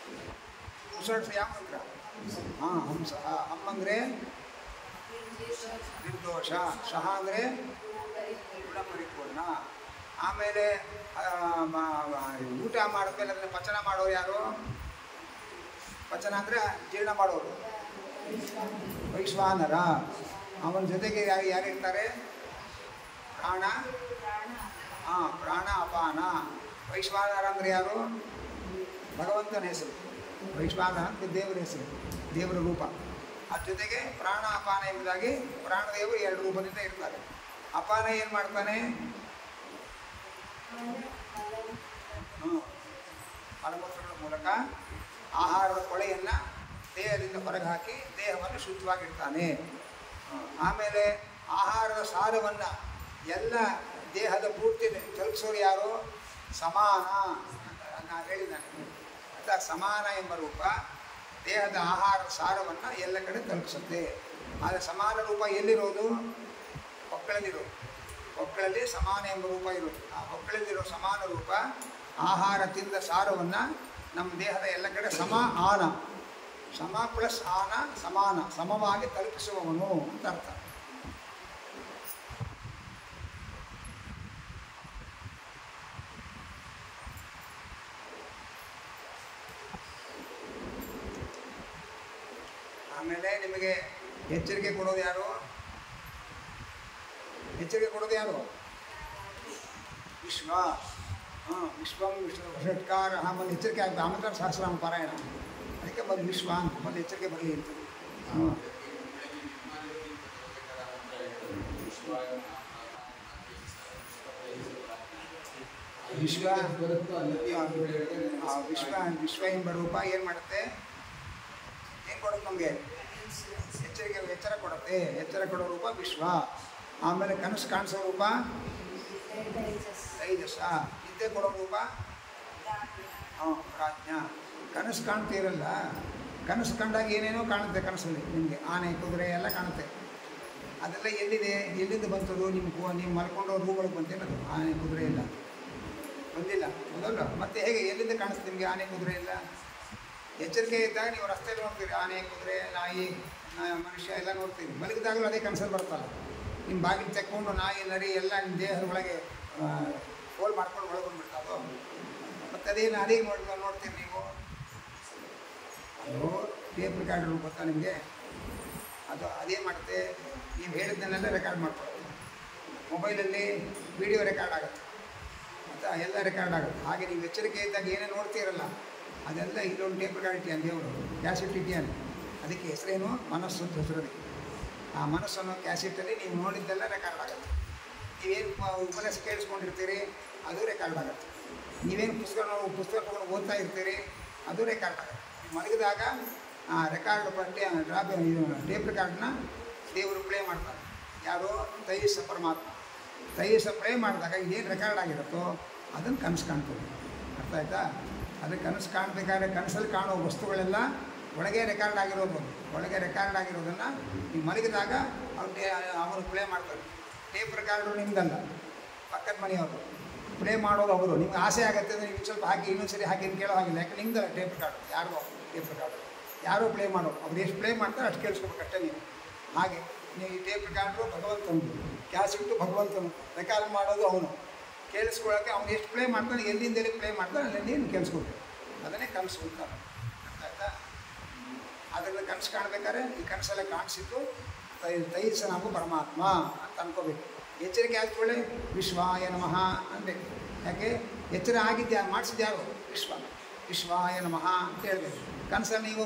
Speaker 1: ಉಸಿರಾಡಿಸೋ ಯಾವ ಮಂತ್ರ? ಹಂಸ. ಹಮ್ಮಂದರೆ ನಿರ್ದೋಷ, ಸಹ ಅಂದರೆ ಗುಣಪರಿಪೂರ್ಣ. ಆಮೇಲೆ ಊಟ ಮಾಡಿದ್ಮೇಲೆ ಅದನ್ನು ಪಚನ ಮಾಡೋರು ಯಾರು? ಪಚನ ಅಂದರೆ ಜೀರ್ಣ ಮಾಡೋರು ವೈಶ್ವಾನರ. ಅವನ ಜೊತೆಗೆ ಯಾರಿರ್ತಾರೆ? ಪ್ರಾಣ ಪ್ರಾಣ ಅಪಾನ. ವೈಶ್ವಾನರ ಅಂದರೆ ಯಾರು? ಭಗವಂತನ ಹೆಸರು. ವೈಶ್ವಾನರ ಅಂತ ದೇವರ ಹೆಸರು, ದೇವರ ರೂಪ. ಅದ್ರ ಜೊತೆಗೆ ಪ್ರಾಣ ಅಪಾನ ಎಂಬುದಾಗಿ ಪ್ರಾಣದೇವರು 2 ರೂಪದಿಂದ ಇರ್ತಾರೆ. ಅಪಾನ ಏನು ಮಾಡ್ತಾನೆ? ಮಲಮೂತ್ರಗಳ ಮೂಲಕ ಆಹಾರದ ಕೊಳೆಯನ್ನು ದೇಹದಿಂದ ಹೊರಗೆ ಹಾಕಿ ದೇಹವನ್ನು ಶುದ್ಧವಾಗಿಡ್ತಾನೆ. ಆಮೇಲೆ ಆಹಾರದ ಸಾರವನ್ನು ಎಲ್ಲ ದೇಹದ ಪೂರ್ತಿ ತಲುಪಿಸೋರು ಯಾರು? ಸಮಾನ. ನಾನು ಹೇಳಿದ್ದಾನೆ ಅಂತ. ಸಮಾನ ಎಂಬ ರೂಪ ದೇಹದ ಆಹಾರದ ಸಾರವನ್ನು ಎಲ್ಲ ಕಡೆ ತಲುಪಿಸುತ್ತೆ. ಆದರೆ ಸಮಾನ ರೂಪ ಎಲ್ಲಿರೋದು? ಹೊಕ್ಕಳಲ್ಲಿರೋದು. ಹೊಕ್ಕಳಲ್ಲಿ ಸಮಾನ ಎಂಬ ರೂಪ ಇರೋದು. ಆ ಹೊಕ್ಕಳಲ್ಲಿರೋ ಸಮಾನ ರೂಪ ಆಹಾರ ತಿಂದ ಸಾರವನ್ನು ನಮ್ಮ ದೇಹದ ಎಲ್ಲ ಕಡೆ ಆನ, ಸಮ ಪ್ಲಸ್ ಆನ ಸಮಾನ, ಸಮವಾಗಿ ತಲುಪಿಸುವವನು ಅಂತ ಅರ್ಥ. ಆಮೇಲೆ ನಿಮಗೆ ಎಚ್ಚರಿಕೆ ಕೊಡೋದು ಯಾರು? ಎಚ್ಚರಿಕೆ ಕೊಡೋದು ಯಾರು? ವಿಶ್ವ. ವಿಶ್ವಂ ಷಟ್ಕಾರ. ಬಂದು ಎಚ್ಚರಿಕೆ ಆಗುತ್ತೆ. ಆಮಂತ್ರ ಸಹಸ್ರನಾಮ ಪಾರಾಯಣ. ಅದಕ್ಕೆ ಬಂದು ವಿಶ್ವ ಅಂತ ಬಂದು ಎಚ್ಚರಿಕೆ ಬರಲಿ ಅಂತ. ವಿಶ್ವ ವಿಶ್ವ ಎಂಬ ರೂಪ ಏನು ಮಾಡುತ್ತೆ? ಏನು ಕೊಡುತ್ತೆ ನಮಗೆ? ಎಚ್ಚರ ಕೊಡುತ್ತೆ. ಎಚ್ಚರ ಕೊಡೋ ರೂಪ ವಿಶ್ವ. ಆಮೇಲೆ ಕನಸು ಕಾಣಿಸೋ ರೂಪ ತೈಜಸ. ನಿದ್ದೆ ಕೊಡೋ ರೂಪ ಪ್ರಾಜ್ಞಾ. ಕನಸು ಕಾಣ್ತೀರಲ್ಲ, ಕನಸು ಕಂಡಾಗ ಏನೇನೋ ಕಾಣುತ್ತೆ ಕನಸಲ್ಲಿ ನಿಮಗೆ. ಆನೆ, ಕುದುರೆ ಎಲ್ಲ ಕಾಣುತ್ತೆ. ಅದೆಲ್ಲ ಎಲ್ಲಿದೆ? ಎಲ್ಲಿಂದ ಬಂತದು? ನೀವು ಮಲ್ಕೊಂಡೋ ರೂಗಳಿಗೆ ಬಂತೇನದು? ಆನೆ ಕುದುರೆ ಎಲ್ಲ ಬಂದಿಲ್ಲ, ಹೌದಲ್ಲ? ಮತ್ತೆ ಹೇಗೆ ಎಲ್ಲಿಂದ ಕಾಣಿಸ್ತು ನಿಮಗೆ ಆನೆ ಕುದುರೆ ಎಲ್ಲ? ಎಚ್ಚರಿಕೆ ಇದ್ದಾಗ ನೀವು ರಸ್ತೆಯಲ್ಲಿ ನೋಡ್ತೀರಿ ಆನೆ, ಕುದುರೆ, ನಾಯಿ, ಮನುಷ್ಯ ಎಲ್ಲ ನೋಡ್ತೀರಿ. ಮಲಗಿದಾಗಲೂ ಅದೇ ಕನಸಲ್ಲಿ ಬರ್ತಲ್ಲ. ನಿಮ್ಮ ಬಾಗಿಲು ತೆಕ್ಕೊಂಡು ನಾಯಿ, ನರಿ ಎಲ್ಲ ನಿಮ್ಮ ದೇಹದ ಒಳಗೆ ಹೋಲ್ ಮಾಡ್ಕೊಂಡು ಒಳಗೆ ಬಂದುಬಿಡ್ತಾವೆ. ಮತ್ತು ಅದೇ ನೋಡ್ತೀರಿ ನೀವು. ಅದು ಟೇಪ್ ರೆಕಾರ್ಡರ್ ಗೊತ್ತಾ ನಿಮಗೆ? ಅದೇ ಮಾಡುತ್ತೆ, ನೀವು ಹೇಳಿದ್ದನ್ನೆಲ್ಲ ರೆಕಾರ್ಡ್ ಮಾಡ್ಕೊಳ್ಳೋದು. ಮೊಬೈಲಲ್ಲಿ ವಿಡಿಯೋ ರೆಕಾರ್ಡ್ ಆಗುತ್ತೆ ಮತ್ತು ಎಲ್ಲ ರೆಕಾರ್ಡ್ ಆಗುತ್ತೆ. ಹಾಗೆ ನೀವು ಎಚ್ಚರಿಕೆ ಇದ್ದಾಗ ಏನೇ ನೋಡ್ತೀರಲ್ಲ ಅದೆಲ್ಲ ಇಲ್ಲೊಂದು ಟೇಪ್ ರೆಕಾರ್ಡ್ ಇಟ್ಟಿಯಾನ ದೇವರು, ಕ್ಯಾಸೆಟ್ ಇಟ್ಟಿಯಾನ. ಅದಕ್ಕೆ ಹೆಸರೇನು? ಮನಸ್ಸು ಅಂತ ಹೆಸರು. ಅದಕ್ಕೆ ಆ ಮನಸ್ಸನ್ನು ಕ್ಯಾಸೆಟಲ್ಲಿ ನೀವು ನೋಡಿದ್ದೆಲ್ಲ ರೆಕಾರ್ಡ್ ಆಗುತ್ತೆ. ನೀವೇನು ಉಪನ್ಯಾಸ ಕೇಳಿಸ್ಕೊಂಡಿರ್ತೀರಿ ಅದು ರೆಕಾರ್ಡ್ ಆಗುತ್ತೆ. ನೀವೇನು ಪುಸ್ತಕ ತೊಗೊಂಡು ಓದ್ತಾ ಇರ್ತೀರಿ ಅದು ರೆಕಾರ್ಡ್ ಆಗುತ್ತೆ. ಮಲಗಿದಾಗ ಆ ರೆಕಾರ್ಡ್ ಟೇಪ್ ರೆಕಾರ್ಡನ್ನ ದೇವರು ಪ್ಲೇ ಮಾಡ್ತಾರೆ. ಯಾರು? ತೈಜಸ ಪರಮಾತ್ಮ. ತೈಸ ಪ್ರೇ ಮಾಡಿದಾಗ ಇದೇನು ರೆಕಾರ್ಡ್ ಆಗಿರುತ್ತೋ ಅದನ್ನು ಕನಸು ಕಾಣ್ತದೆ. ಅರ್ಥ ಆಯ್ತಾ? ಅದು ಕನಸು ಕಾಣಬೇಕಾದ್ರೆ ಕನಸಲ್ಲಿ ಕಾಣೋ ವಸ್ತುಗಳೆಲ್ಲ ಒಳಗೆ ರೆಕಾರ್ಡ್ ಆಗಿರೋದು. ಒಳಗೆ ರೆಕಾರ್ಡ್ ಆಗಿರೋದನ್ನು ನೀವು ಮಲಗಿದಾಗ ಅವರು ಪ್ಲೇ ಮಾಡ್ತಾರೆ. ಟೇಪ್ ರೆಕಾರ್ಡು ನಿಮ್ದಲ್ಲ, ಪಕ್ಕದ ಮನೆಯವರು ಪ್ಲೇ ಮಾಡೋದು ಅವರು. ನಿಮ್ಗೆ ಆಸೆ ಆಗುತ್ತೆ ಅಂದರೆ ನೀವು ಸ್ವಲ್ಪ ಹಾಕಿ ಇನ್ನೊಂದು ಸರಿ ಹಾಕಿ ಅಂತ ಕೇಳೋ ಹಾಗಿಲ್ಲ. ಯಾಕೆ ನಿಮ್ದಲ್ಲ ಟೇಪ್ ರೆಕಾರ್ಡು, ಯಾರಿಗೋ ಟೇಪ್ ರೆಕಾರ್ಡು, ಯಾರೋ ಪ್ಲೇ ಮಾಡೋರು. ಅವ್ರು ಎಷ್ಟು ಪ್ಲೇ ಮಾಡ್ತಾರೆ ಅಷ್ಟು ಕೇಳಿಸ್ಕೋಬೇಕಷ್ಟೇ ನೀವು. ಹಾಗೆ ನೀವು ಈ ಟೇಪ್ ರೆಕಾರ್ಡ್ರು ಭಗವಂತನು, ಕ್ಯಾಸೆಟ್ಟು ಭಗವಂತನು, ರೆಕಾರ್ಡ್ ಮಾಡೋದು ಅವನು. ಕೇಳಿಸ್ಕೊಳ್ಳೋಕ್ಕೆ ಅವ್ನು ಎಷ್ಟು ಪ್ಲೇ ಮಾಡ್ತಾನೆ, ಎಲ್ಲಿಂದ ಎಲ್ಲಿ ಪ್ಲೇ ಮಾಡ್ತಾನೆ ಅಲ್ಲಿ ನೀನು ಕೇಳಿಸ್ಕೊಳ್ಬೇಕು. ಅದನ್ನೇ ಕನಸು ಅಂತ. ಅರ್ಥ ಆಯ್ತಾ? ಅದರಿಂದ ಕನಸು ಕಾಣಬೇಕಾದ್ರೆ ಈ ಕನಸೆಲ್ಲ ಕಾಣಿಸಿದ್ದು ತೈಸ ನಾವು ಪರಮಾತ್ಮ ಅಂತ ಅನ್ಕೋಬೇಕು. ಎಚ್ಚರಿಕೆ ಆದ್ಕೊಳ್ಳಿ ವಿಶ್ವಾಯ ನಮಃ ಅನ್ಬೇಕು. ಯಾಕೆ ಎಚ್ಚರ ಆಗಿದ್ಯಾರು, ಮಾಡಿಸಿದ್ಯಾರು? ವಿಶ್ವಾಯ ನಮಃ ಅಂತ ಹೇಳಬೇಕು. ಕನಸಲ್ಲಿ ನೀವು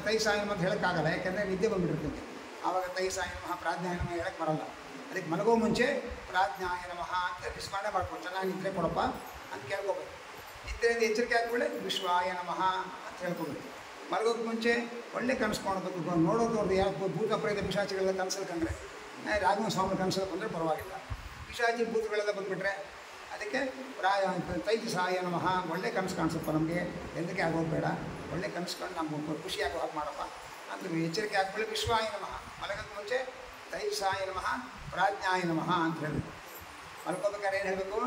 Speaker 1: ತೈಸಾಯ ನಮಃ ಅಂತ ಹೇಳೋಕ್ಕಾಗಲ್ಲ, ಯಾಕೆಂದರೆ ನಿದ್ದೆ ಬಂದುಬಿಟ್ಟಿರ್ತದೆ. ಆವಾಗ ತೈಸಾಯ ನಮಃ ಪ್ರಾಜ್ಞಾಯ ನಮಃ ಹೇಳಕ್ಕೆ ಬರಲ್ಲ. ಅದಕ್ಕೆ ಮಲಗೋ ಮುಂಚೆ ಪ್ರಾಜ್ಞಾಯ ನಮಃ ಅಂತ ಸ್ಮರಣೆ ಮಾಡ್ಕೊಂಡು ಚೆನ್ನಾಗಿ ನಿದ್ರೆ ಕೊಡಪ್ಪ ಅಂತ ಕೇಳ್ಕೋಬೇಕು. ನಿದ್ರೆಯಿಂದ ಎಚ್ಚರಿಕೆ ಆದ್ಕೊಳ್ಳಿ ವಿಶ್ವಾಯ ನಮಃ ಅಂತ ಹೇಳ್ಕೋಬೇಕು. ಮಲಗೋಕ್ಕೆ ಮುಂಚೆ ಒಳ್ಳೆ ಕನಸು ಕಾಣಬೇಕು. ನೋಡೋದು ಅವ್ರದ್ದು ಯಾವ ಭೂತ ಪ್ರೇತ ಪಿಶಾಚಿಗಳೆಲ್ಲ ಕನಸಲ್ಲಿ ಕಂಡ್ರೆ, ರಾಘವ ಸ್ವಾಮಿ ಕನಸಲ್ಲಿ ಬಂದರೆ ಪರವಾಗಿಲ್ಲ. ಪಿಶಾಚಿ ಭೂತಗಳೆಲ್ಲ ಬಂದುಬಿಟ್ರೆ ಅದಕ್ಕೆ ತೈಜಸಾಯ ನಮಃ. ಒಳ್ಳೆ ಕನಸು ಕಾಣಿಸಪ್ಪ ನಮಗೆ, ಎಂದಕ್ಕೆ ಆಗೋಗ್ಬೇಡ, ಒಳ್ಳೆ ಕನಸು ಕಂಡು ನಮ್ಗೆ ಖುಷಿಯಾಗೋ ಹಾಗೆ ಮಾಡಪ್ಪ ಅಂತ ಎಚ್ಚರಿಕೆ ಹಾಕ್ಕೊಳ್ಳಿ ವಿಶ್ವಾಯ ನಮಃ. ಮಲಗೋಕ್ಕೆ ಮುಂಚೆ ತೈಜಸಾಯ ನಮಃ ಪ್ರಾಜ್ಞಾಯ ನಮಃ ಅಂತ ಹೇಳಬೇಕು. ಮಲ್ಕೋಬೇಕಾದ್ರೆ ಏನು ಹೇಳಬೇಕು?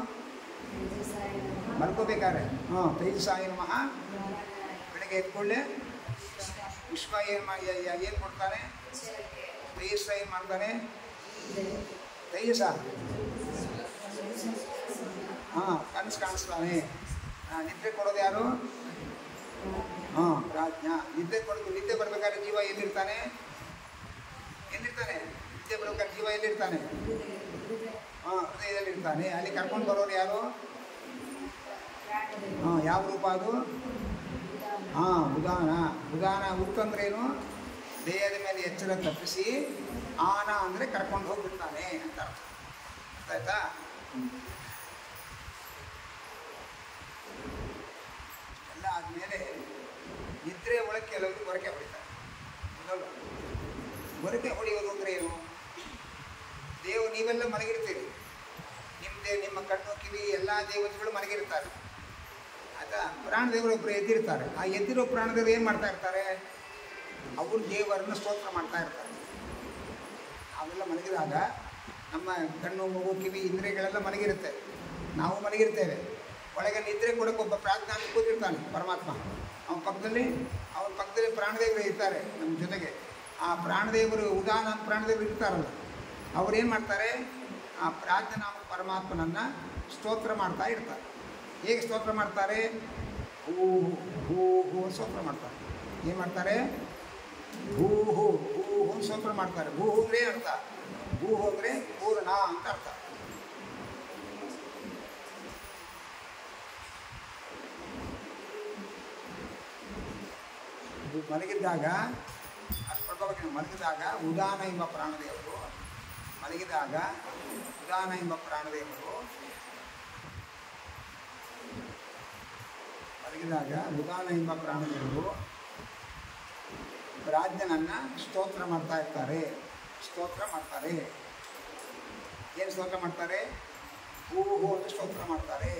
Speaker 1: ಮಲ್ಕೋಬೇಕಾದ್ರೆ ತೈಜಸಾಯ ನಮಃ. ಬೆಳಗ್ಗೆ ಎದ್ಕೊಳ್ಳೆ ವಿಶ್ವ ಏನು ಕೊಡ್ತಾನೆ? ತೈಜಸ ಏನು ಮಾಡ್ತಾನೆ? ತೈಜಸ ಕನಸು ಕಾಣಿಸ್ತಾನೆ. ನಿದ್ದೆ ಕೊಡೋದು ಯಾರು? ಪ್ರಾಜ್ಞಾ. ನಿದ್ದೆ ಕೊಡೋದು. ನಿದ್ದೆ ಬರ್ಬೇಕಾದ್ರೆ ಜೀವ ಎಲ್ಲಿರ್ತಾನೆ? ನಿದ್ದೆ ಬರ್ಬೇಕಾದ್ರೆ ಜೀವ ಎಲ್ಲಿರ್ತಾನೆ? ಹೃದಯದಲ್ಲಿರ್ತಾನೆ. ಅಲ್ಲಿ ಕರ್ಕೊಂಡು ಬರೋರು ಯಾರು? ಯಾವ ರೂಪ ಅದು? ಉದಾನ. ಉದಾನ ಉತ್ತಂದ್ರೇನು? ದೇಹದ ಮೇಲೆ ಎಚ್ಚರ ತಪ್ಪಿಸಿ, ಆನ ಅಂದರೆ ಕರ್ಕೊಂಡು ಹೋಗ್ಬಿಡ್ತಾನೆ ಅಂತ ಅರ್ಥ. ಅರ್ಥ ಆಯ್ತಾ? ಎಲ್ಲ ಆದಮೇಲೆ ನಿದ್ರೆ ಒಳಗೆ ಕೆಲವರು ಗೊರಕೆ ಹೊಡಿತಾರೆ. ಗೊರಕೆ ಹೊಡೆಯೋದು ಅಂದರೆ ಏನು? ನೀವೆಲ್ಲ ಮಲಗಿರ್ತೀರಿ, ನಿಮ್ಮ ಕಣ್ಣು ಕಿವಿ ಎಲ್ಲ ದೇವತೆಗಳು ಮಲಗಿರ್ತಾರೆ. ಆಯಿತಾ? ಪ್ರಾಣದೇವರು ಒಬ್ಬರು ಎದ್ದಿರ್ತಾರೆ. ಆ ಎದ್ದಿರೋ ಪ್ರಾಣದೇವರು ಏನು ಮಾಡ್ತಾ ಇರ್ತಾರೆ? ಅವರು ದೇವರನ್ನು ಸ್ತೋತ್ರ ಮಾಡ್ತಾ ಇರ್ತಾರೆ. ಅವೆಲ್ಲ ಮಲಗಿದಾಗ ನಮ್ಮ ಕಣ್ಣು ಮೂಗು ಕಿವಿ ಇಂದ್ರಿಯಗಳೆಲ್ಲ ಮಲಗಿರುತ್ತೆ, ನಾವು ಮಲಗಿರ್ತೇವೆ. ಒಳಗೆ ನಿದ್ರೆ ಕೊಡೋಕೆ ಒಬ್ಬ ಪ್ರಾಜ್ಞಾ ಅಂತ ಕೂತಿರ್ತಾನೆ ಪರಮಾತ್ಮ. ಅವನ ಪಕ್ಕದಲ್ಲಿ ಪ್ರಾಣದೇವರು ಇರ್ತಾರೆ ನಮ್ಮ ಜೊತೆಗೆ. ಆ ಪ್ರಾಣದೇವರು ಉದಾನ ಪ್ರಾಣದೇವರು ಇರ್ತಾರಲ್ಲ, ಅವ್ರೇನು ಮಾಡ್ತಾರೆ? ಆ ಪ್ರಾಜ್ಞನಾಮಕ ಪರಮಾತ್ಮನನ್ನು ಸ್ತೋತ್ರ ಮಾಡ್ತಾ ಇರ್ತಾರೆ. ಹೇಗೆ ಸ್ತೋತ್ರ ಮಾಡ್ತಾರೆ? ಹೂ ಹೂ ಹೂ ಸ್ತೋತ್ರ ಮಾಡ್ತಾರೆ. ಏನು ಮಾಡ್ತಾರೆ? ಹೂ ಹೂ ಹೂ ಹೂ ಸ್ತೋತ್ರ ಮಾಡ್ತಾರೆ. ಹೂ ಅಂದರೆ ಅರ್ಥ, ಹೂ ಅಂದರೆ ಪೂರ್ಣ ಅಂತ ಅರ್ಥ. ಮಲಗಿದ್ದಾಗ ಅಷ್ಟು ಪಡ್ಕೋಬೇಕು. ಮಲಗಿದಾಗ ಉದಾನ ಎಂಬ ಪ್ರಾಣದೇವರು ಮಲಗಿದಾಗ ಉದಾನ ಎಂಬ ಪ್ರಾಣದೇವರು ಮಲಗಿದಾಗ ಉದಾನ ಎಂಬ ಪ್ರಾಣದೇವರು ಪ್ರಾಜ್ಞನನ್ನು ಸ್ತೋತ್ರ ಮಾಡ್ತಾ ಇರ್ತಾರೆ. ಸ್ತೋತ್ರ ಮಾಡ್ತಾರೆ. ಏನು ಸ್ತೋತ್ರ ಮಾಡ್ತಾರೆ? ಹೂ ಹೂ ಅಂತ ಸ್ತೋತ್ರ ಮಾಡ್ತಾರೆ.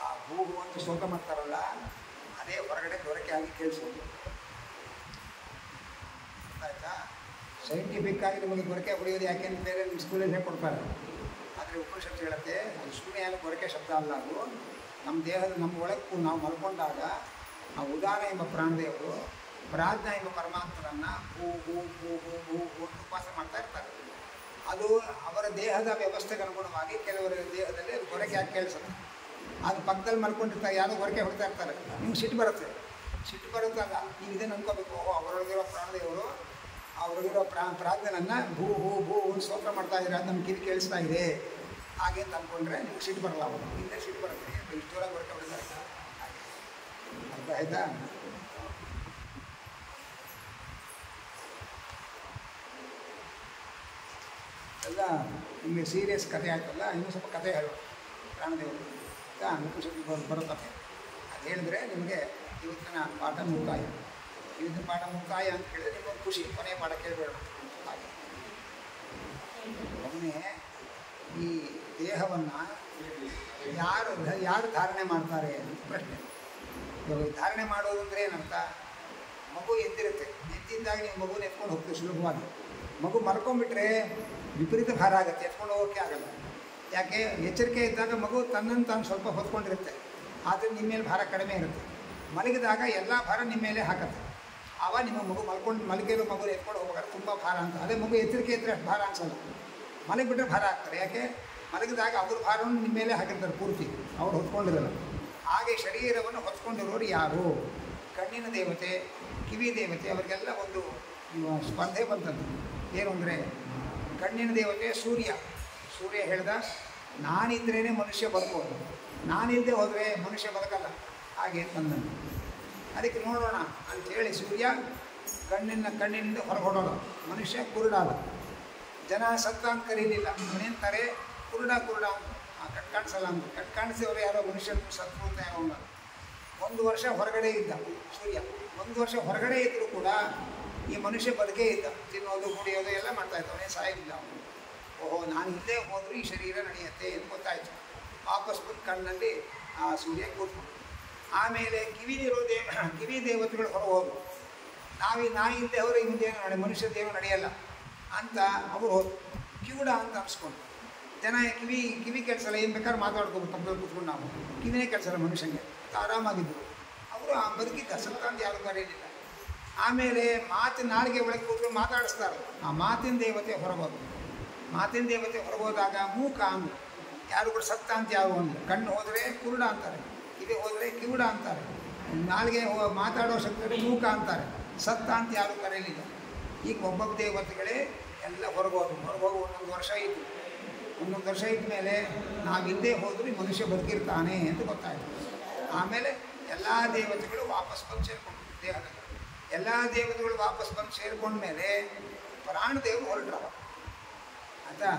Speaker 1: ಆ ಹೂ ಹೂ ಅಂತ ಸ್ತೋತ್ರ ಮಾಡ್ತಾರಲ್ಲ, ಅದೇ ಹೊರಗಡೆ ದೊರಕೆ ಆಗಿ ಕೇಳಿಸೋದು. ಆಯಿತಾ? ಸೈಂಟಿಫಿಕ್ ಆಗಿ ನಿಮಗೆ ಗೊರಕೆ ಹೊಡೆಯೋದು ಯಾಕೆ ಅಂತ ಬೇರೆ ನಿಮ್ಮ ಸ್ಕೂಲಲ್ಲಿ ಹೇಳ್ಕೊಡ್ತಾರೆ. ಆದರೆ ಉಪನಿಷತ್ತು ಹೇಳುತ್ತೆ ಅದು ಸುಮ್ಮನೆ ಏನು ಗೊರಕೆ ಶಬ್ದ ಅಲ್ಲ. ಅದು ನಮ್ಮ ದೇಹದ ನಮ್ಮ ಒಳಕ್ಕೂ ನಾವು ಮಲ್ಕೊಂಡಾಗ ಆ ಉದಾನ ಎಂಬ ಪ್ರಾಣದೇವರು ಪ್ರಾಜ್ಞಾ ಎಂಬ ಪರಮಾತ್ಮನನ್ನು ಹೂ ಹೂ ಹೂ ಹೂ ಹೂ ಹೂ ಉಪವಾಸ ಮಾಡ್ತಾ ಇರ್ತಾರೆ. ಅದು ಅವರ ದೇಹದ ವ್ಯವಸ್ಥೆಗೆ ಅನುಗುಣವಾಗಿ ಕೆಲವರ ದೇಹದಲ್ಲಿ ಅದು ಗೊರಕೆ ಆಗಿ ಕೇಳಿಸುತ್ತೆ. ಅದು ಪಕ್ಕದಲ್ಲಿ ಮಲ್ಕೊಂಡಿರ್ತಾರೆ, ಯಾರೋ ಗೊರಕೆ ಹೊಡ್ತಾ ಇರ್ತಾರೆ, ನಿಮ್ಗೆ ಸಿಟ್ಟು ಬರುತ್ತಲ್ಲ. ನೀವು ಇದನ್ನು ಅನ್ಕೋಬೇಕು, ಅವರೊಳಗಿರೋ ಪ್ರಾಣದೇವರು ಅವ್ರಿಗಿರೋ ಪ್ರಾಜ್ಞನನ್ನು ಭೂ ಹೂ ಭೂ ಸ್ತೋತ್ರ ಮಾಡ್ತಾ ಇದ್ದಾರೆ, ಅದು ನಮ್ಮ ಕಿವಿ ಕೇಳಿಸ್ತಾ ಇದೆ ಹಾಗೆ ಅಂತ ಅಂದ್ಕೊಂಡ್ರೆ ನಿಮ್ಗೆ ಸಿಟ್ಟು ಬರಲ್ಲ. ಅವರು ಹಿಂದೆ ಸಿಟ್ಟು ಬರುತ್ತೆ, ಇಷ್ಟು ದೂರ ಗೊರಕೆ ಹೊಡಿತಾರೆ. ಅರ್ಥ ಆಯ್ತಾ? ಎಲ್ಲ ನಿಮಗೆ ಸೀರಿಯಸ್ ಕಥೆ ಆಯ್ತಲ್ಲ, ಇನ್ನೂ ಸ್ವಲ್ಪ ಕಥೆ ಹೇಳೋಣ ಪ್ರಾಣದೇವರು. ಬರೋ ಕಥೆ ಅದು ಹೇಳಿದ್ರೆ ನಿಮಗೆ ಇವತ್ತಿನ ಪಾಠ ಮುಕ್ತಾಯ. ಇವತ್ತಿನ ಪಾಠ ಮುಕ್ತಾಯ ಅಂತ ಹೇಳಿದ್ರೆ ನಿಮಗೊಂದು ಖುಷಿ, ಕೊನೆಯ ಪಾಠ ಕೇಳಬೇಡ ಹಾಗೆ. ಒಮ್ಮೆ ಈ ದೇಹವನ್ನು ಯಾರು ಧಾರಣೆ ಮಾಡ್ತಾರೆ ಅಂತ ಪ್ರಶ್ನೆ. ಇವಾಗ ಧಾರಣೆ ಮಾಡೋದು ಅಂದರೆ ಏನಂತ, ಮಗು ಎದ್ದಿರುತ್ತೆ, ಎದ್ದಿದ್ದಾಗ ನೀವು ಮಗುನ ಎತ್ಕೊಂಡು ಹೋಗ್ತೀವಿ ಸುಲಭವಾಗಿ. ಮಗು ಮಲ್ಕೊಂಡ್ಬಿಟ್ರೆ ವಿಪರೀತ ಭಾರ ಆಗುತ್ತೆ, ಎತ್ಕೊಂಡು ಹೋಗೋಕ್ಕೆ ಆಗಲ್ಲ. ಯಾಕೆ, ಎಚ್ಚರಿಕೆ ಇದ್ದಾಗ ಮಗು ತನ್ನನ್ನು ತಾನು ಸ್ವಲ್ಪ ಹೊತ್ಕೊಂಡಿರುತ್ತೆ, ಆದರೆ ನಿಮ್ಮ ಮೇಲೆ ಭಾರ ಕಡಿಮೆ ಇರುತ್ತೆ. ಮಲಗಿದಾಗ ಎಲ್ಲ ಭಾರ ನಿಮ್ಮ ಮೇಲೆ ಹಾಕತ್ತೆ. ಆವಾಗ ನಿಮ್ಮ ಮಗು ಮಲಗಿರೋ ಮಗು ಎತ್ಕೊಂಡು ಹೋಗ್ಬೇಕಾದ್ರೆ ತುಂಬ ಭಾರ ಅಂತ. ಅದೇ ಮಗು ಎಚ್ಚರಿಕೆ ಇದ್ದರೆ ಅಷ್ಟು ಭಾರ ಅನ್ಸಲ್ಲ, ಮಲಗಿಬಿಟ್ರೆ ಭಾರ ಆಗ್ತಾರೆ. ಯಾಕೆ, ಮಲಗಿದಾಗ ಅವ್ರ ಭಾರವನ್ನು ನಿಮ್ಮ ಮೇಲೆ ಹಾಕಿರ್ತಾರೆ ಪೂರ್ತಿ, ಅವ್ರು ಹೊತ್ಕೊಂಡಿರಲ್ಲ. ಹಾಗೆ ಶರೀರವನ್ನು ಹೊತ್ಕೊಂಡಿರೋರು ಯಾರು? ಕಣ್ಣಿನ ದೇವತೆ, ಕಿವಿ ದೇವತೆ, ಅವರಿಗೆಲ್ಲ ಒಂದು ಸ್ಪರ್ಧೆ ಬಂತದ್ದು. ಏನು ಅಂದರೆ, ಕಣ್ಣಿನ ದೇವತೆ ಸೂರ್ಯ. ಸೂರ್ಯ ಹೇಳ್ದ, ನಾನಿದ್ರೇ ಮನುಷ್ಯ ಬದುಕೋದು, ನಾನಿಲ್ಲದೆ ಹೋದರೆ ಮನುಷ್ಯ ಬದುಕಲ್ಲ ಹಾಗೆ ಅಂತಂದನು. ಅದಕ್ಕೆ ನೋಡೋಣ ಅಂಥೇಳಿ ಸೂರ್ಯ ಕಣ್ಣಿನಿಂದ ಹೊರಗೆ ಹೊಡೋಲ್ಲ, ಮನುಷ್ಯ ಕುರುಡಾದ. ಜನ ಸತ್ತ ಅಂತ ಕರೀಲಿಲ್ಲ, ಅವನೇಂತಾರೆ ಕುರುಡ ಕಟ್ ಕಾಣಿಸಲ್ಲ ಅಂತ. ಕಟ್ ಕಾಣಿಸಿದವರು ಯಾರೋ ಮನುಷ್ಯನ ಸತ್ತು ಅಂತ ಯಾರೋ ಉಂಟು. 1 ವರ್ಷ ಹೊರಗಡೆ ಇದ್ದ ಸೂರ್ಯ. 1 ವರ್ಷ ಹೊರಗಡೆ ಇದ್ದರೂ ಕೂಡ ಈ ಮನುಷ್ಯ ಬದುಕೇ ಇದ್ದ, ತಿನ್ನೋದು ಕುಡಿಯೋದು ಎಲ್ಲ ಮಾಡ್ತಾಯಿದ್ದ, ಅವನೇ ಸಾಯಿಲ್ಲ ಅವನು. ಓಹೋ, ನಾನು ಇಲ್ಲೇ ಹೋದರೂ ಈ ಶರೀರ ನಡೆಯುತ್ತೆ ಅಂತ ಗೊತ್ತಾಯಿತು. ವಾಪಸ್ ಬಂದು ಕಣ್ಣಲ್ಲಿ ಆ ಸೂರ್ಯ ಕೂತ್ಕೊಂಡು. ಆಮೇಲೆ ಕಿವಿ ದೇವತೆಗಳು ಹೊರ ಹೋದರು. ನಾ ಇಲ್ಲದೆ ಅವರ ಹಿಂದೇನು ಮನುಷ್ಯ ದೇವ ನಡೆಯಲ್ಲ ಅಂತ ಅವರು ಹೋದ್ರು. ಕಿವುಡ ಅಂತ ಅನ್ಸ್ಕೊಂಡು. ಜನ ಕಿವಿ ಕೆಲಸಲ್ಲ, ಏನು ಬೇಕಾದ್ರೆ ಮಾತಾಡ್ಕೊಂಡು ಪಕ್ಕದಲ್ಲಿ ಕೂತ್ಕೊಂಡು ನಾವು ಕಿವಿನೇ ಕೆಲಸಲ್ಲ ಮನುಷ್ಯನಿಗೆ ಅಂತ ಆರಾಮಾಗಿದ್ದರು. ಅವರು ಬದುಕಿದ್ದ, ಸತ್ತ ಅಂತ ಯಾರು ಕರೆಯಲಿಲ್ಲ. ಆಮೇಲೆ ನಾಳಿಗೆ ಒಳಗೆ ಕೂತ್ಕೊಂಡು ಮಾತಾಡಿಸ್ತಾರೆ. ಆ ಮಾತಿನ ದೇವತೆ ಹೊರಗೋದು. ಮಾತಿನ ದೇವತೆ ಹೊರಗೋದಾಗ ಮೂಕ ಅಂದು, ಯಾರು ಕೂಡ ಸತ್ತ ಅಂತ ಯಾರು ಅಂದು. ಕಣ್ಣು ಹೋದರೆ ಕುರುಡ ಅಂತಾರೆ, ಕಿವಿ ಹೋದರೆ ಕಿವುಡ ಅಂತಾರೆ, ನಾಳಿಗೆ ಮಾತಾಡೋ ಶಕ್ತಿ ಮೂಕ ಅಂತಾರೆ. ಸತ್ತ ಅಂತ ಯಾರು ಕರೆಯಲಿಲ್ಲ. ಈಗ ಒಬ್ಬೊಬ್ಬ ದೇವತೆಗಳೇ ಎಲ್ಲ ಹೊರಗೋದು. ಹೊರಗೋಗಿ 1 ವರ್ಷ ಇದ್ದು. 1 ವರ್ಷ ಇದ್ದ ಮೇಲೆ ನಾವಿಲ್ಲದೆ ಹೋದರೂ ಮನುಷ್ಯ ಬದುಕಿರ್ತಾನೆ ಅಂತ ಗೊತ್ತಾಯಿತು. ಆಮೇಲೆ ಎಲ್ಲ ದೇವತೆಗಳು ವಾಪಸ್ ಬಂದು ಸೇರಿಕೊಂಡು ದೇಹದಲ್ಲಿ. ಎಲ್ಲ ದೇವತೆಗಳು ವಾಪಸ್ ಬಂದು ಸೇರಿಕೊಂಡ್ಮೇಲೆ ಪ್ರಾಣದೇವರು ಹೊರಟ್ರವ. ಆಯಿತಾ,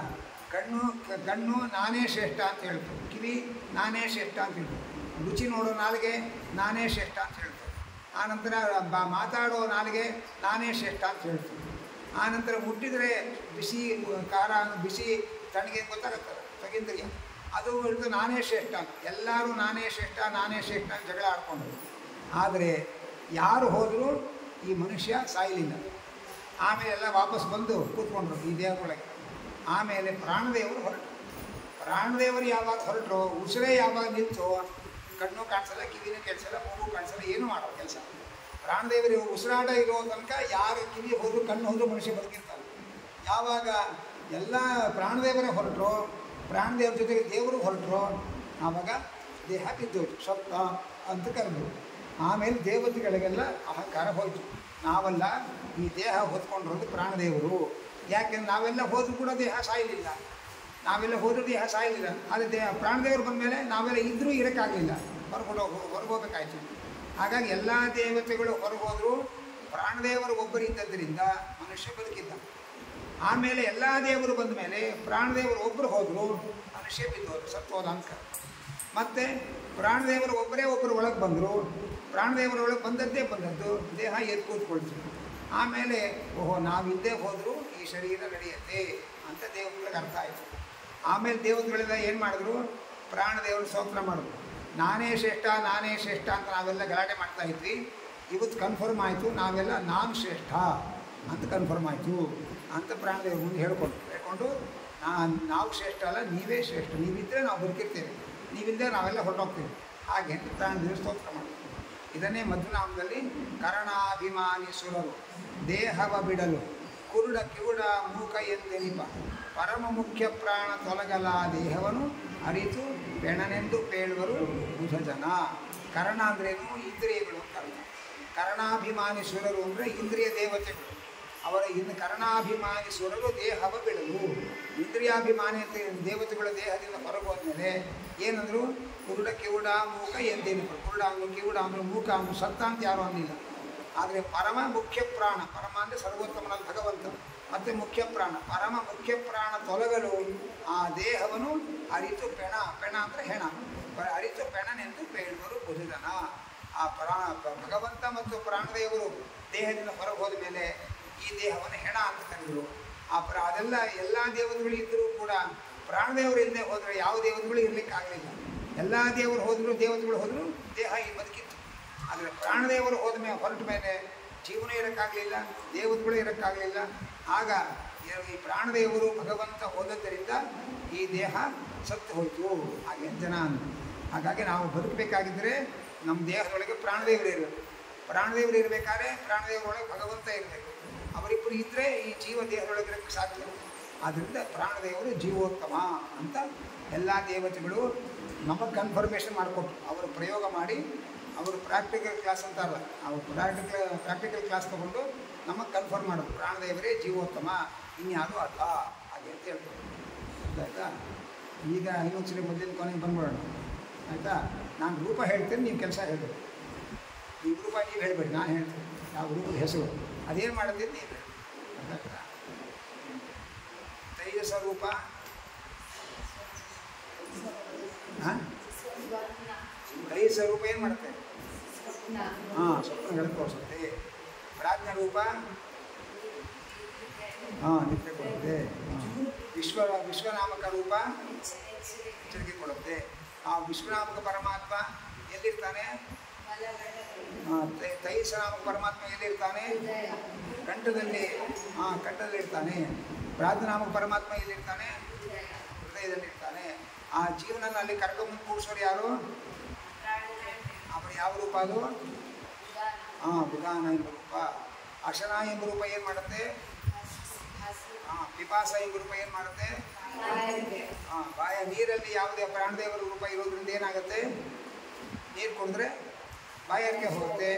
Speaker 1: ಕಣ್ಣು ನಾನೇ ಶ್ರೇಷ್ಠ ಅಂತ ಹೇಳ್ತು, ಕಿವಿ ನಾನೇ ಶ್ರೇಷ್ಠ ಅಂತ ಹೇಳ್ತು, ರುಚಿ ನೋಡೋ ನಾಲಿಗೆ ನಾನೇ ಶ್ರೇಷ್ಠ ಅಂತ ಹೇಳ್ತು. ಆನಂತರ ಮಾತಾಡೋ ನಾಲಿಗೆ ನಾನೇ ಶ್ರೇಷ್ಠ ಅಂತ ಹೇಳ್ತು. ಆನಂತರ ಮುಟ್ಟಿದರೆ ಬಿಸಿ ಖಾರ ಬಿಸಿ ತಣ್ಣಗೆ ಗೊತ್ತಾಗುತ್ತಲ್ಲ ತಗಿಂದ್ರಿಯ, ಅದು ಹೇಳ್ತು ನಾನೇ ಶ್ರೇಷ್ಠ ಅಂತ. ಎಲ್ಲರೂ ನಾನೇ ಶ್ರೇಷ್ಠ ಅಂತ ಜಗಳ ಆಡ್ಕೊಂಡ್ರು. ಆದರೆ ಯಾರು ಹೋದರೂ ಈ ಮನುಷ್ಯ ಸಾಯಲಿಲ್ಲ. ಆಮೇಲೆ ಎಲ್ಲ ವಾಪಸ್ ಬಂದು ಕೂತ್ಕೊಂಡ್ರು ಈ ದೇಹದೊಳಗೆ. ಆಮೇಲೆ ಪ್ರಾಣದೇವರು ಹೊರಟರು. ಪ್ರಾಣದೇವರು ಯಾವಾಗ ಹೊರಟರು, ಉಸಿರೇ ಯಾವಾಗ ನಿಂತು, ಕಣ್ಣು ಕಾಣಿಸಲ್ಲ, ಕಿವಿನೂ ಕೆಲಸಲ್ಲ, ಮೂಗು ಕಾಣಿಸಲ್ಲ, ಏನೂ ಮಾಡೋ ಕೆಲಸ. ಪ್ರಾಣದೇವರು ಉಸಿರಾಟ ಇರೋ ತನಕ ಯಾರು ಕಿವಿ ಹೋದರೂ ಕಣ್ಣು ಹೋದರೂ ಮನುಷ್ಯ ಬದುಕಿರ್ತಾರೆ. ಯಾವಾಗ ಎಲ್ಲ ಪ್ರಾಣದೇವರೇ ಹೊರಟರು, ಪ್ರಾಣದೇವ್ರ ಜೊತೆಗೆ ದೇವರು ಹೊರಟರು, ಆವಾಗ ದೇಹ ಬಿದ್ದೋಯ್ತು, ಸತ್ತ ಅಂತ ಕರೆದ್ರು. ಆಮೇಲೆ ದೇವತೆಗಳಿಗೆಲ್ಲ ಅಹಂಕಾರ ಹೋಯಿತು. ನಾವೆಲ್ಲ ಈ ದೇಹ ಹೊತ್ಕೊಂಡಿರೋದು ಪ್ರಾಣದೇವರು. ಯಾಕೆಂದ್ರೆ ನಾವೆಲ್ಲ ಹೋದರೂ ಕೂಡ ದೇಹ ಸಾಯಲಿಲ್ಲ, ಆದರೆ ಪ್ರಾಣದೇವರು ಬಂದಮೇಲೆ ನಾವೆಲ್ಲ ಇದ್ದರೂ ಇರೋಕ್ಕಾಗಲಿಲ್ಲ, ಹೊರಗೋಗ್ಬೇಕಾಯ್ತು. ಹಾಗಾಗಿ ಎಲ್ಲ ದೇವತೆಗಳು ಹೊರಗೋದ್ರು, ಪ್ರಾಣದೇವರು ಒಬ್ಬರು ಇದ್ದದ್ದರಿಂದ ಮನುಷ್ಯ ಬದುಕಿದ್ದ. ಆಮೇಲೆ ಎಲ್ಲ ದೇವರು ಬಂದ ಮೇಲೆ ಪ್ರಾಣದೇವರು ಒಬ್ಬರು ಹೋದರು, ಮನುಷ್ಯ ಬಿದ್ದೋರು, ಸತ್ತೋದ ಅಂತ. ಮತ್ತು ಪ್ರಾಣದೇವರು ಒಬ್ಬರು ಒಳಗೆ ಬಂದರು. ಪ್ರಾಣದೇವರ ಒಳಗೆ ಬಂದದ್ದು ದೇಹ ಎದ್ದು ಕೂತ್ಕೊಳ್ತು. ಆಮೇಲೆ ಓಹೋ, ನಾವಿದ್ದೇ ಹೋದರೂ ಈ ಶರೀರ ನಡೆಯುತ್ತೆ ಅಂತ ದೇವತೆಗಳಿಗೆ ಅರ್ಥ ಆಯಿತು. ಆಮೇಲೆ ದೇವತೆಗಳೆಲ್ಲ ಏನು ಮಾಡಿದ್ರು, ಪ್ರಾಣದೇವರು ಸ್ತೋತ್ರ ಮಾಡಿದ್ರು. ನಾನೇ ಶ್ರೇಷ್ಠ ಅಂತ ನಾವೆಲ್ಲ ಗಲಾಟೆ ಮಾಡ್ತಾಯಿದ್ವಿ. ಇವತ್ತು ಕನ್ಫರ್ಮ್ ಆಯಿತು, ನಾವೆಲ್ಲ ನಾನು ಶ್ರೇಷ್ಠ ಅಂತ ಕನ್ಫರ್ಮ್ ಆಯಿತು ಅಂತ ಪ್ರಾಣದೇವರು ಮುಂದೆ ಹೇಳ್ಕೊಂಡು ನಾವು ಶ್ರೇಷ್ಠ ಅಲ್ಲ, ನೀವೇ ಶ್ರೇಷ್ಠ, ನೀವಿದ್ದರೆ ನಾವು ಬದುಕಿರ್ತೇವೆ, ನೀವಿದ್ದರೆ ನಾವೆಲ್ಲ ಹೊರಟೋಗ್ತೇವೆ ಹಾಗೆ ಅಂತ ಪ್ರಾಣದೇವರು ಸ್ತೋತ್ರ ಮಾಡಿದ್ರು. ಇದನ್ನೇ ಮಧ್ವನಾಮದಲ್ಲಿ ಕರಣಾಭಿಮಾನಿ ಸುರರು ದೇಹವ ಬಿಡಲು ಕುರುಡ ಕಿವುಡ ಮೂಕ ಎಂದೆನಿಪ ಪರಮ ಮುಖ್ಯ ಪ್ರಾಣ ತೊಲಗಲ ದೇಹವನ್ನು ಅರಿತು ಬೆಣನೆಂದು ಪೇಳುವರು ಬುಧ ಜನ. ಕರ್ಣ ಅಂದ್ರೇನು, ಇಂದ್ರಿಯಗಳು ಕರ್ಣ. ಕರ್ಣಾಭಿಮಾನಿ ಸುರರು ಅಂದರೆ ಇಂದ್ರಿಯ ದೇವತೆಗಳು. ಅವರ ಕರ್ಣಾಭಿಮಾನಿ ಸುರರು ದೇಹವ ಬಿಡಲು, ಇಂದ್ರಿಯಾಭಿಮಾನಿ ದೇವತೆಗಳ ದೇಹದಿಂದ ಹೊರಗೋದ್ಮೇಲೆ ಏನಂದರು, ಕುರುಡ ಕಿವುಡ ಮೂಕ ಎಂದೇನಿದ್ರು. ಕುರುಡ ಅಂದರು, ಕಿವುಡ ಅಂದರು, ಮೂಕ ಅಂದರು, ಸತ್ತ ಅಂತ ಯಾರು ಅನ್ನಿಲ್ಲ. ಆದರೆ ಪರಮ ಮುಖ್ಯ ಪ್ರಾಣ, ಪರಮ ಅಂದರೆ ಸರ್ವೋತ್ತಮನಾದ ಭಗವಂತ, ಮತ್ತು ಮುಖ್ಯ ಪ್ರಾಣ, ಪರಮ ಮುಖ್ಯ ಪ್ರಾಣ ತೊಲಗಲು ಆ ದೇಹವನ್ನು ಅರಿತು ಪೆಣ ಅಂದರೆ ಹೆಣ ಅರಿತು ಪೆಣನೆಂದು ಬೇಡುವರು ಬುಧುದನ. ಆ ಭಗವಂತ ಮತ್ತು ಪ್ರಾಣದೇವರು ದೇಹದಿಂದ ಹೊರಗೆ ಹೋದ ಮೇಲೆ ಈ ದೇಹವನ್ನು ಹೆಣ ಅಂತ ಕರೆದರು. ಅದೆಲ್ಲ ಎಲ್ಲ ದೇವತೆಗಳು ಇದ್ದರೂ ಕೂಡ ಪ್ರಾಣದೇವರು ಇಲ್ಲದೆ ಹೋದರೆ ಯಾವ ದೇವತೆಗಳು ಇರಲಿಕ್ಕಾಗಲಿಲ್ಲ. ಎಲ್ಲ ದೇವತೆಗಳು ಹೋದರೂ ದೇಹ ಈ ಬದುಕಿತ್ತು. ಆದರೆ ಪ್ರಾಣದೇವರು ಹೋದ ಮೇಲೆ ಹೊರಟ ಮೇಲೆ ಜೀವನ ಇರೋಕ್ಕಾಗಲಿಲ್ಲ, ದೇವತೆಗಳು ಇರೋಕ್ಕಾಗಲಿಲ್ಲ. ಆಗ ಈ ಪ್ರಾಣದೇವರು ಭಗವಂತ ಹೋದದ್ದರಿಂದ ಈ ದೇಹ ಸತ್ತು ಹೋಯಿತು. ಹಾಗೆ ಜನ ಅಂತ. ಹಾಗಾಗಿ ನಾವು ಬದುಕಬೇಕಾಗಿದ್ದರೆ ನಮ್ಮ ದೇಹದೊಳಗೆ ಪ್ರಾಣದೇವರು ಇರಬೇಕು. ಪ್ರಾಣದೇವರು ಇರಬೇಕಾದ್ರೆ ಪ್ರಾಣದೇವರೊಳಗೆ ಭಗವಂತ ಇರಬೇಕು. ಅವರಿಬ್ಬರು ಇದ್ದರೆ ಈ ಜೀವ ದೇಹದೊಳಗಿರೋಕ್ಕೆ ಸಾಧ್ಯ. ಆದ್ದರಿಂದ ಪ್ರಾಣದೇವರು ಜೀವೋತ್ತಮ ಅಂತ ಎಲ್ಲ ದೇವತೆಗಳು ನಮಗೆ ಕನ್ಫರ್ಮೇಷನ್ ಮಾಡಿಕೊಟ್ರು. ಅವರು ಪ್ರಯೋಗ ಮಾಡಿ ಅವರು ಪ್ರಾಕ್ಟಿಕಲ್ ಕ್ಲಾಸ್ ಅಂತಾರಲ್ಲ, ಅವರು ಪ್ರಾಕ್ಟಿಕಲ್ ಕ್ಲಾಸ್ ತೊಗೊಂಡು ನಮಗೆ ಕನ್ಫರ್ಮ್ ಮಾಡೋದು ಪ್ರಾಣದೇವರೇ ಜೀವೋತ್ತಮ, ಇನ್ಯಾರೂ ಅಲ್ಲ ಹಾಗೆ ಅಂತ ಹೇಳ್ತಾರೆ. ಆಯಿತಾ? ಈಗ ಇನ್ನೊಂದ್ಸರಿ ಮೊದಲಿನ ಕೊನೆಗೆ ಬಂದ್ಬಿಡೋಣ. ಆಯಿತಾ? ನಾನು ರೂಪ ಹೇಳ್ತೇನೆ, ನೀವು ಕೆಲಸ ಹೇಳಬೇಕು. ಈ ರೂಪ ನೀವು ಹೇಳಬೇಡಿ, ನಾನು ಹೇಳ್ತೇನೆ ಯಾವ ರೂಪದ ಹೆಸರು ಅದೇನು ಮಾಡುತ್ತೆ ನೀವು ಹೇಳಿ. ಆಯ್ತಾ? ತೈಜಸ ರೂಪ ಹಾಂ, ತೈಜಸ ರೂಪ ಏನು ಮಾಡುತ್ತೆ? ಹಾಂ, ಸ್ವಪ್ನಗಳು ತೋರಿಸುತ್ತೆ. ಪ್ರಾಜ್ಞ ರೂಪ ಹಾಂ, ನಿತ್ಯ ಕೊಡುತ್ತೆ. ವಿಶ್ವನಾಮಕ ರೂಪ ಎಚ್ಚರಿಕೆ ಕೊಡುತ್ತೆ. ಆ ವಿಶ್ವನಾಮಕ ಪರಮಾತ್ಮ ಎಲ್ಲಿರ್ತಾನೆ? ತೈಜಸನಾಮಕ ಪರಮಾತ್ಮ ಎಲ್ಲಿರ್ತಾನೆ? ಕಂಠದಲ್ಲಿ. ಕಂಠದಲ್ಲಿರ್ತಾನೆ. ಪ್ರಾಜ್ಞನಾಮಕ ಪರಮಾತ್ಮ ಎಲ್ಲಿರ್ತಾನೆ? ಹೃದಯದಲ್ಲಿರ್ತಾನೆ. ಆ ಜೀವನ ಅಲ್ಲಿ ಕರ್ಕೊಂಬಂದು ಕೂಡಿಸೋರು ಯಾರು? ಅವರು ಯಾವ ರೂಪ ಅದು? ವಿಧಾನ ಎಂಬ ರೂಪ. ಅಶನ ಎಂಬ ರೂಪ ಏನು ಮಾಡುತ್ತೆ? ಪಿಪಾಸ ಎಂಬ ರೂಪ ಏನು ಮಾಡುತ್ತೆ? ಬಾಯ ನೀರಲ್ಲಿ ಯಾವುದೇ ಪ್ರಾಣದೇವರ ರೂಪ ಇರೋದ್ರಿಂದ ಏನಾಗುತ್ತೆ? ನೀರು ಕುಡಿದ್ರೆ ಬಾಯಾರಿಕೆ ಹೋಗುತ್ತೆ,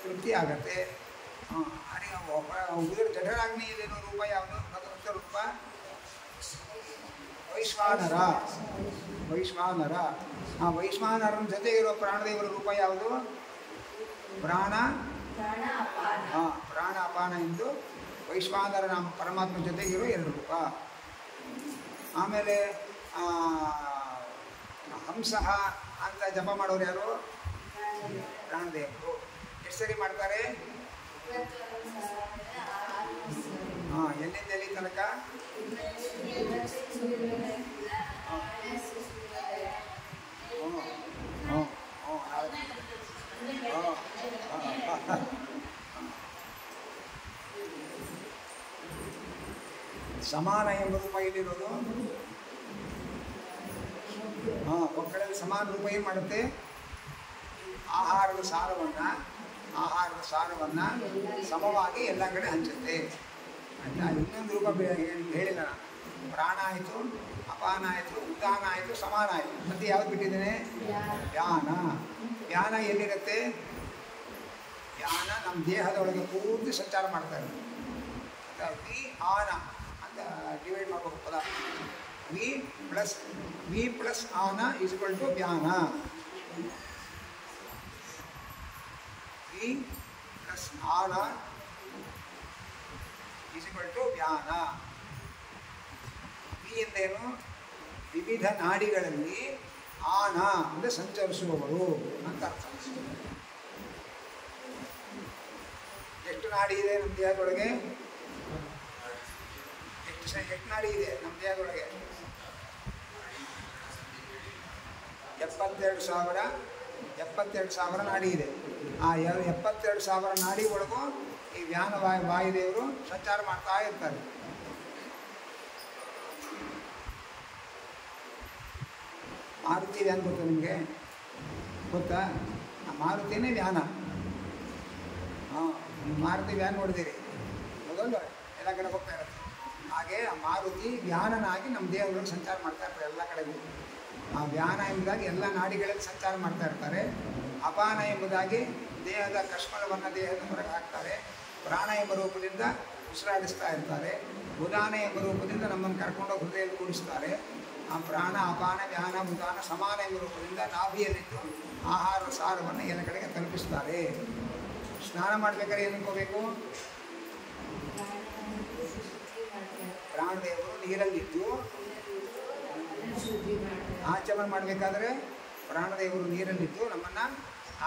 Speaker 1: ತೃಪ್ತಿ ಆಗುತ್ತೆ. ಉದುರು ಜಠರಾಗ್ನಿಯಲ್ಲಿರೋ ರೂಪ ಯಾವುದು? ಭಗವಂತ ರೂಪ ವೈಶ್ವಾನರ. ವೈಶ್ವಾನರನ ಜೊತೆ ಇರೋ ಪ್ರಾಣದೇವರ ರೂಪ ಯಾವುದು? ಪ್ರಾಣ ಅಪಾನ ಎಂದು ವೈಶ್ವಾನರ ನಾಮ ಪರಮಾತ್ಮ ಜೊತೆಗಿರೋ ಎರಡು ರೂಪ. ಆಮೇಲೆ ಹಂಸಃ ಅಂತ ಜಪ ಮಾಡೋರು ಯಾರು? ಪ್ರಾಣದೇವರು. ಎಷ್ಟು ಸರಿ ಮಾಡ್ತಾರೆ? ಎಲ್ಲಿಂದ ಎಲ್ಲಿ ತನಕ? ಸಮಾನ ಎಂಬ ರೂಪ ಇಲ್ಲಿರೋದು. ಒಕ್ಕಳಲ್ಲಿ ಸಮಾನ ರೂಪ ಏನು ಮಾಡುತ್ತೆ? ಆಹಾರದ ಸಾರವನ್ನು ಸಮವಾಗಿ ಎಲ್ಲ ಕಡೆ ಹಂಚುತ್ತೆ. ಆಯಿತಾ? ಇನ್ನೊಂದು ರೂಪ ಹೇಳಿಲ್ಲ ನಾನು. ಪ್ರಾಣ ಆಯಿತು, ಅಪಾನ ಆಯಿತು, ಉದಾನ ಆಯಿತು, ಸಮಾನ ಆಯಿತು. ಮತ್ತು ಯಾವ್ದು ಬಿಟ್ಟಿದ್ದೇನೆ? ಧ್ಯಾನ ಎಲ್ಲಿರುತ್ತೆ? ಧ್ಯಾನ ನಮ್ಮ ದೇಹದೊಳಗೆ ಪೂರ್ತಿ ಸಂಚಾರ ಮಾಡ್ತಾ ಇರುತ್ತೆ. ವಿ ಆನ ಅಂತ ಡಿವೈಡ್ ಮಾಡಬೇಕು ಪದ. ವಿ ಪ್ಲಸ್ ಆನ ಈಸ್ ಈಕ್ವಲ್ ಟು ಧ್ಯಾನ. ವಿ ಪ್ಲಸ್ ಆನ ಈಸ್ ಈಕ್ವಲ್ ಟು ಧ್ಯಾನ. ವಿ ಎಂದೇನು? ವಿವಿಧ ನಾಡಿಗಳಲ್ಲಿ ಆನ ಅಂದರೆ ಸಂಚರಿಸುವವರು ಅಂತ ಅರ್ಥ. ಎಷ್ಟು ನಾಡಿ ಇದೆ ನಮ್ಮ ದೇಹದೊಳಗೆ? ಎಷ್ಟು ನಾಡಿ ಇದೆ ನಮ್ಮ ದೇಹದೊಳಗೆ? 72,000 ನಾಡಿ ಇದೆ. ಆ 72,000 ನಾಡಿ ಒಳಗೂ ಈ ವ್ಯಾನ ವಾಯುದೇವರು ಸಂಚಾರ ಮಾಡ್ತಾ ಇರ್ತಾರೆ. ಮಾರುತಿ ವ್ಯಾನ್ ಗೊತ್ತಾ ನಿಮಗೆ? ಗೊತ್ತಾ? ಆ ಮಾರುತಿನೇ ವ್ಯಾನ. ಮಾರುತಿ ವ್ಯಾನ್ ನೋಡಿದ್ದೀರಿ ಹೌದಲ್ವ? ಎಲ್ಲ ಕಡೆ ಹೋಗ್ತಾ ಇರುತ್ತೆ. ಹಾಗೆ ಆ ಮಾರುತಿ ವ್ಯಾನನಾಗಿ ನಮ್ಮ ದೇಹದೊಳಗೆ ಸಂಚಾರ ಮಾಡ್ತಾ ಇರ್ತಾರೆ ಎಲ್ಲ ಕಡೆಗೂ. ಆ ವ್ಯಾನ ಎಂಬುದಾಗಿ ಎಲ್ಲ ನಾಡಿಗಳಲ್ಲಿ ಸಂಚಾರ ಮಾಡ್ತಾ ಇರ್ತಾರೆ. ಅಪಾನ ಎಂಬುದಾಗಿ ದೇಹದ ಕಶ್ಮಲವನ್ನು ದೇಹದ ಹೊರಗೆ ಹಾಕ್ತಾರೆ. ಪ್ರಾಣ ಎಂಬ ರೂಪದಿಂದ ಉಸಿರಾಡಿಸ್ತಾ ಇರ್ತಾರೆ. ಉದಾನ ಎಂಬ ರೂಪದಿಂದ ನಮ್ಮನ್ನು ಕರ್ಕೊಂಡೋಗಿ ಹೃದಯದಲ್ಲಿ ಕೂಡಿಸ್ತಾರೆ. ಆ ಪ್ರಾಣ ಅಪಾನ ವ್ಯಾನ ಉದಾನ ಸಮಾನ ಎಂಬ ರೂಪದಿಂದ ನಾಭಿಯಲ್ಲಿದ್ದು ಆಹಾರ ಸಾರವನ್ನು ಎಲ್ಲ ಕಡೆಗೆ ತಲುಪಿಸ್ತಾರೆ. ಸ್ನಾನ ಮಾಡಬೇಕಾದ್ರೆ ಏನು ಅನ್ಕೋಬೇಕು? ಪ್ರಾಣದೇವರು ನೀರಲ್ಲಿದ್ದು ಆಚಮನ ಮಾಡಬೇಕಾದ್ರೆ ಪ್ರಾಣದೇವರು ನೀರಲ್ಲಿದ್ದು ನಮ್ಮನ್ನು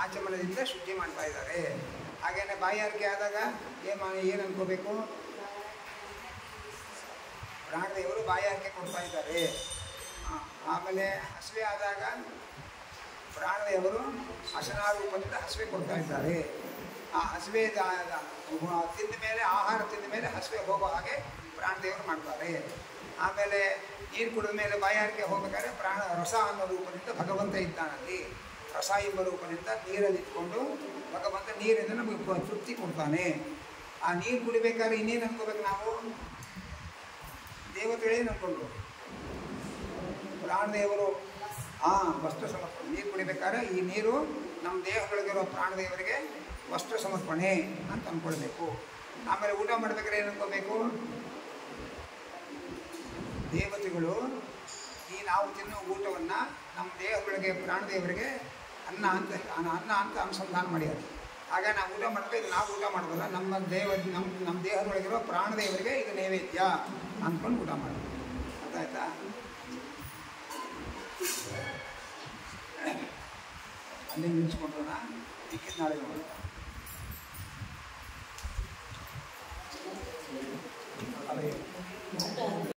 Speaker 1: ಆಚಮನದಿಂದ ಶುದ್ಧಿ ಮಾಡ್ತಾ ಇದ್ದಾರೆ. ಹಾಗೇನೆ ಬಾಯಾರಿಕೆ ಆದಾಗ ಏನು ಅನ್ಕೋಬೇಕು? ಪ್ರಾಣದೇವರು ಬಾಯಾರಿಕೆ ಕೊಡ್ತಾ ಇದ್ದಾರೆ. ಆಮೇಲೆ ಹಸಿವೆ ಆದಾಗ ಪ್ರಾಣದೇವರು ಹಸನಾರೂಪದಿಂದ ಹಸಿವೆ ಕೊಡ್ತಾ ಇದ್ದಾರೆ. ಆ ಹಸಿವೆ ತಿಂದ ಮೇಲೆ, ಆಹಾರ ತಿಂದ ಮೇಲೆ ಹಸಿವೆ ಹೋಗೋ ಹಾಗೆ ಪ್ರಾಣದೇವರು ಮಾಡ್ತಾರೆ. ಆಮೇಲೆ ನೀರು ಕುಡಿದ ಮೇಲೆ ಬಾಯಾರಿಕೆ ಹೋಗಬೇಕಾದ್ರೆ ರಸ ಅನ್ನೋ ರೂಪದಿಂದ ಭಗವಂತ ಇದ್ದಾನಲ್ಲಿ. ರಸ ಎಂಬ ರೂಪದಿಂದ ನೀರಲ್ಲಿ ಇಟ್ಕೊಂಡು ಭಗವಂತ ನೀರಿಂದ ನಮಗೆ ತೃಪ್ತಿ ಕೊಡ್ತಾನೆ. ಆ ನೀರು ಕುಡಿಬೇಕಾದ್ರೆ ಇನ್ನೇನು ಅನ್ಕೋಬೇಕು ನಾವು? ದೇವತೆಗಳೇನು ಅನ್ಕೊಂಡು ಪ್ರಾಣದೇವರು ವಸ್ತ್ರ ಸಮರ್ಪಣೆ. ನೀರು ಕುಡಿಬೇಕಾದ್ರೆ ಈ ನೀರು ನಮ್ಮ ದೇಹಗಳಿಗಿರೋ ಪ್ರಾಣದೇವರಿಗೆ ವಸ್ತ್ರ ಸಮರ್ಪಣೆ ಅಂತ ಅಂದ್ಕೊಳ್ಬೇಕು. ಆಮೇಲೆ ಊಟ ಮಾಡ್ಬೇಕಾದ್ರೆ ಏನು ಅನ್ಕೋಬೇಕು? ದೇವತೆಗಳು ಈ ನಾವು ತಿನ್ನೋ ಊಟವನ್ನು ನಮ್ಮ ದೇಹಗಳಿಗೆ ಪ್ರಾಣದೇವರಿಗೆ ಅನ್ನ ಅಂತ ಅನುಸಂಧಾನ ಮಾಡ್ಯಾರ. ಆಗ ನಾವು ಊಟ ಮಾಡಿದ್ರೆ ಇದು ನಾವು ಊಟ ಮಾಡೋದಲ್ಲ, ನಮ್ಮ ದೇಹದೊಳಗಿರೋ ಪ್ರಾಣದೇವರಿಗೆ ಇದು ನೈವೇದ್ಯ ಅಂದ್ಕೊಂಡು ಊಟ ಮಾಡೋದು. ಅರ್ಥಾಯ್ತಾ? ಅಲ್ಲಿ ನಿಲ್ಲಿಸ್ಕೊಂಡ್ರೆ ನಾಳೆ ನೋಡೋಣ.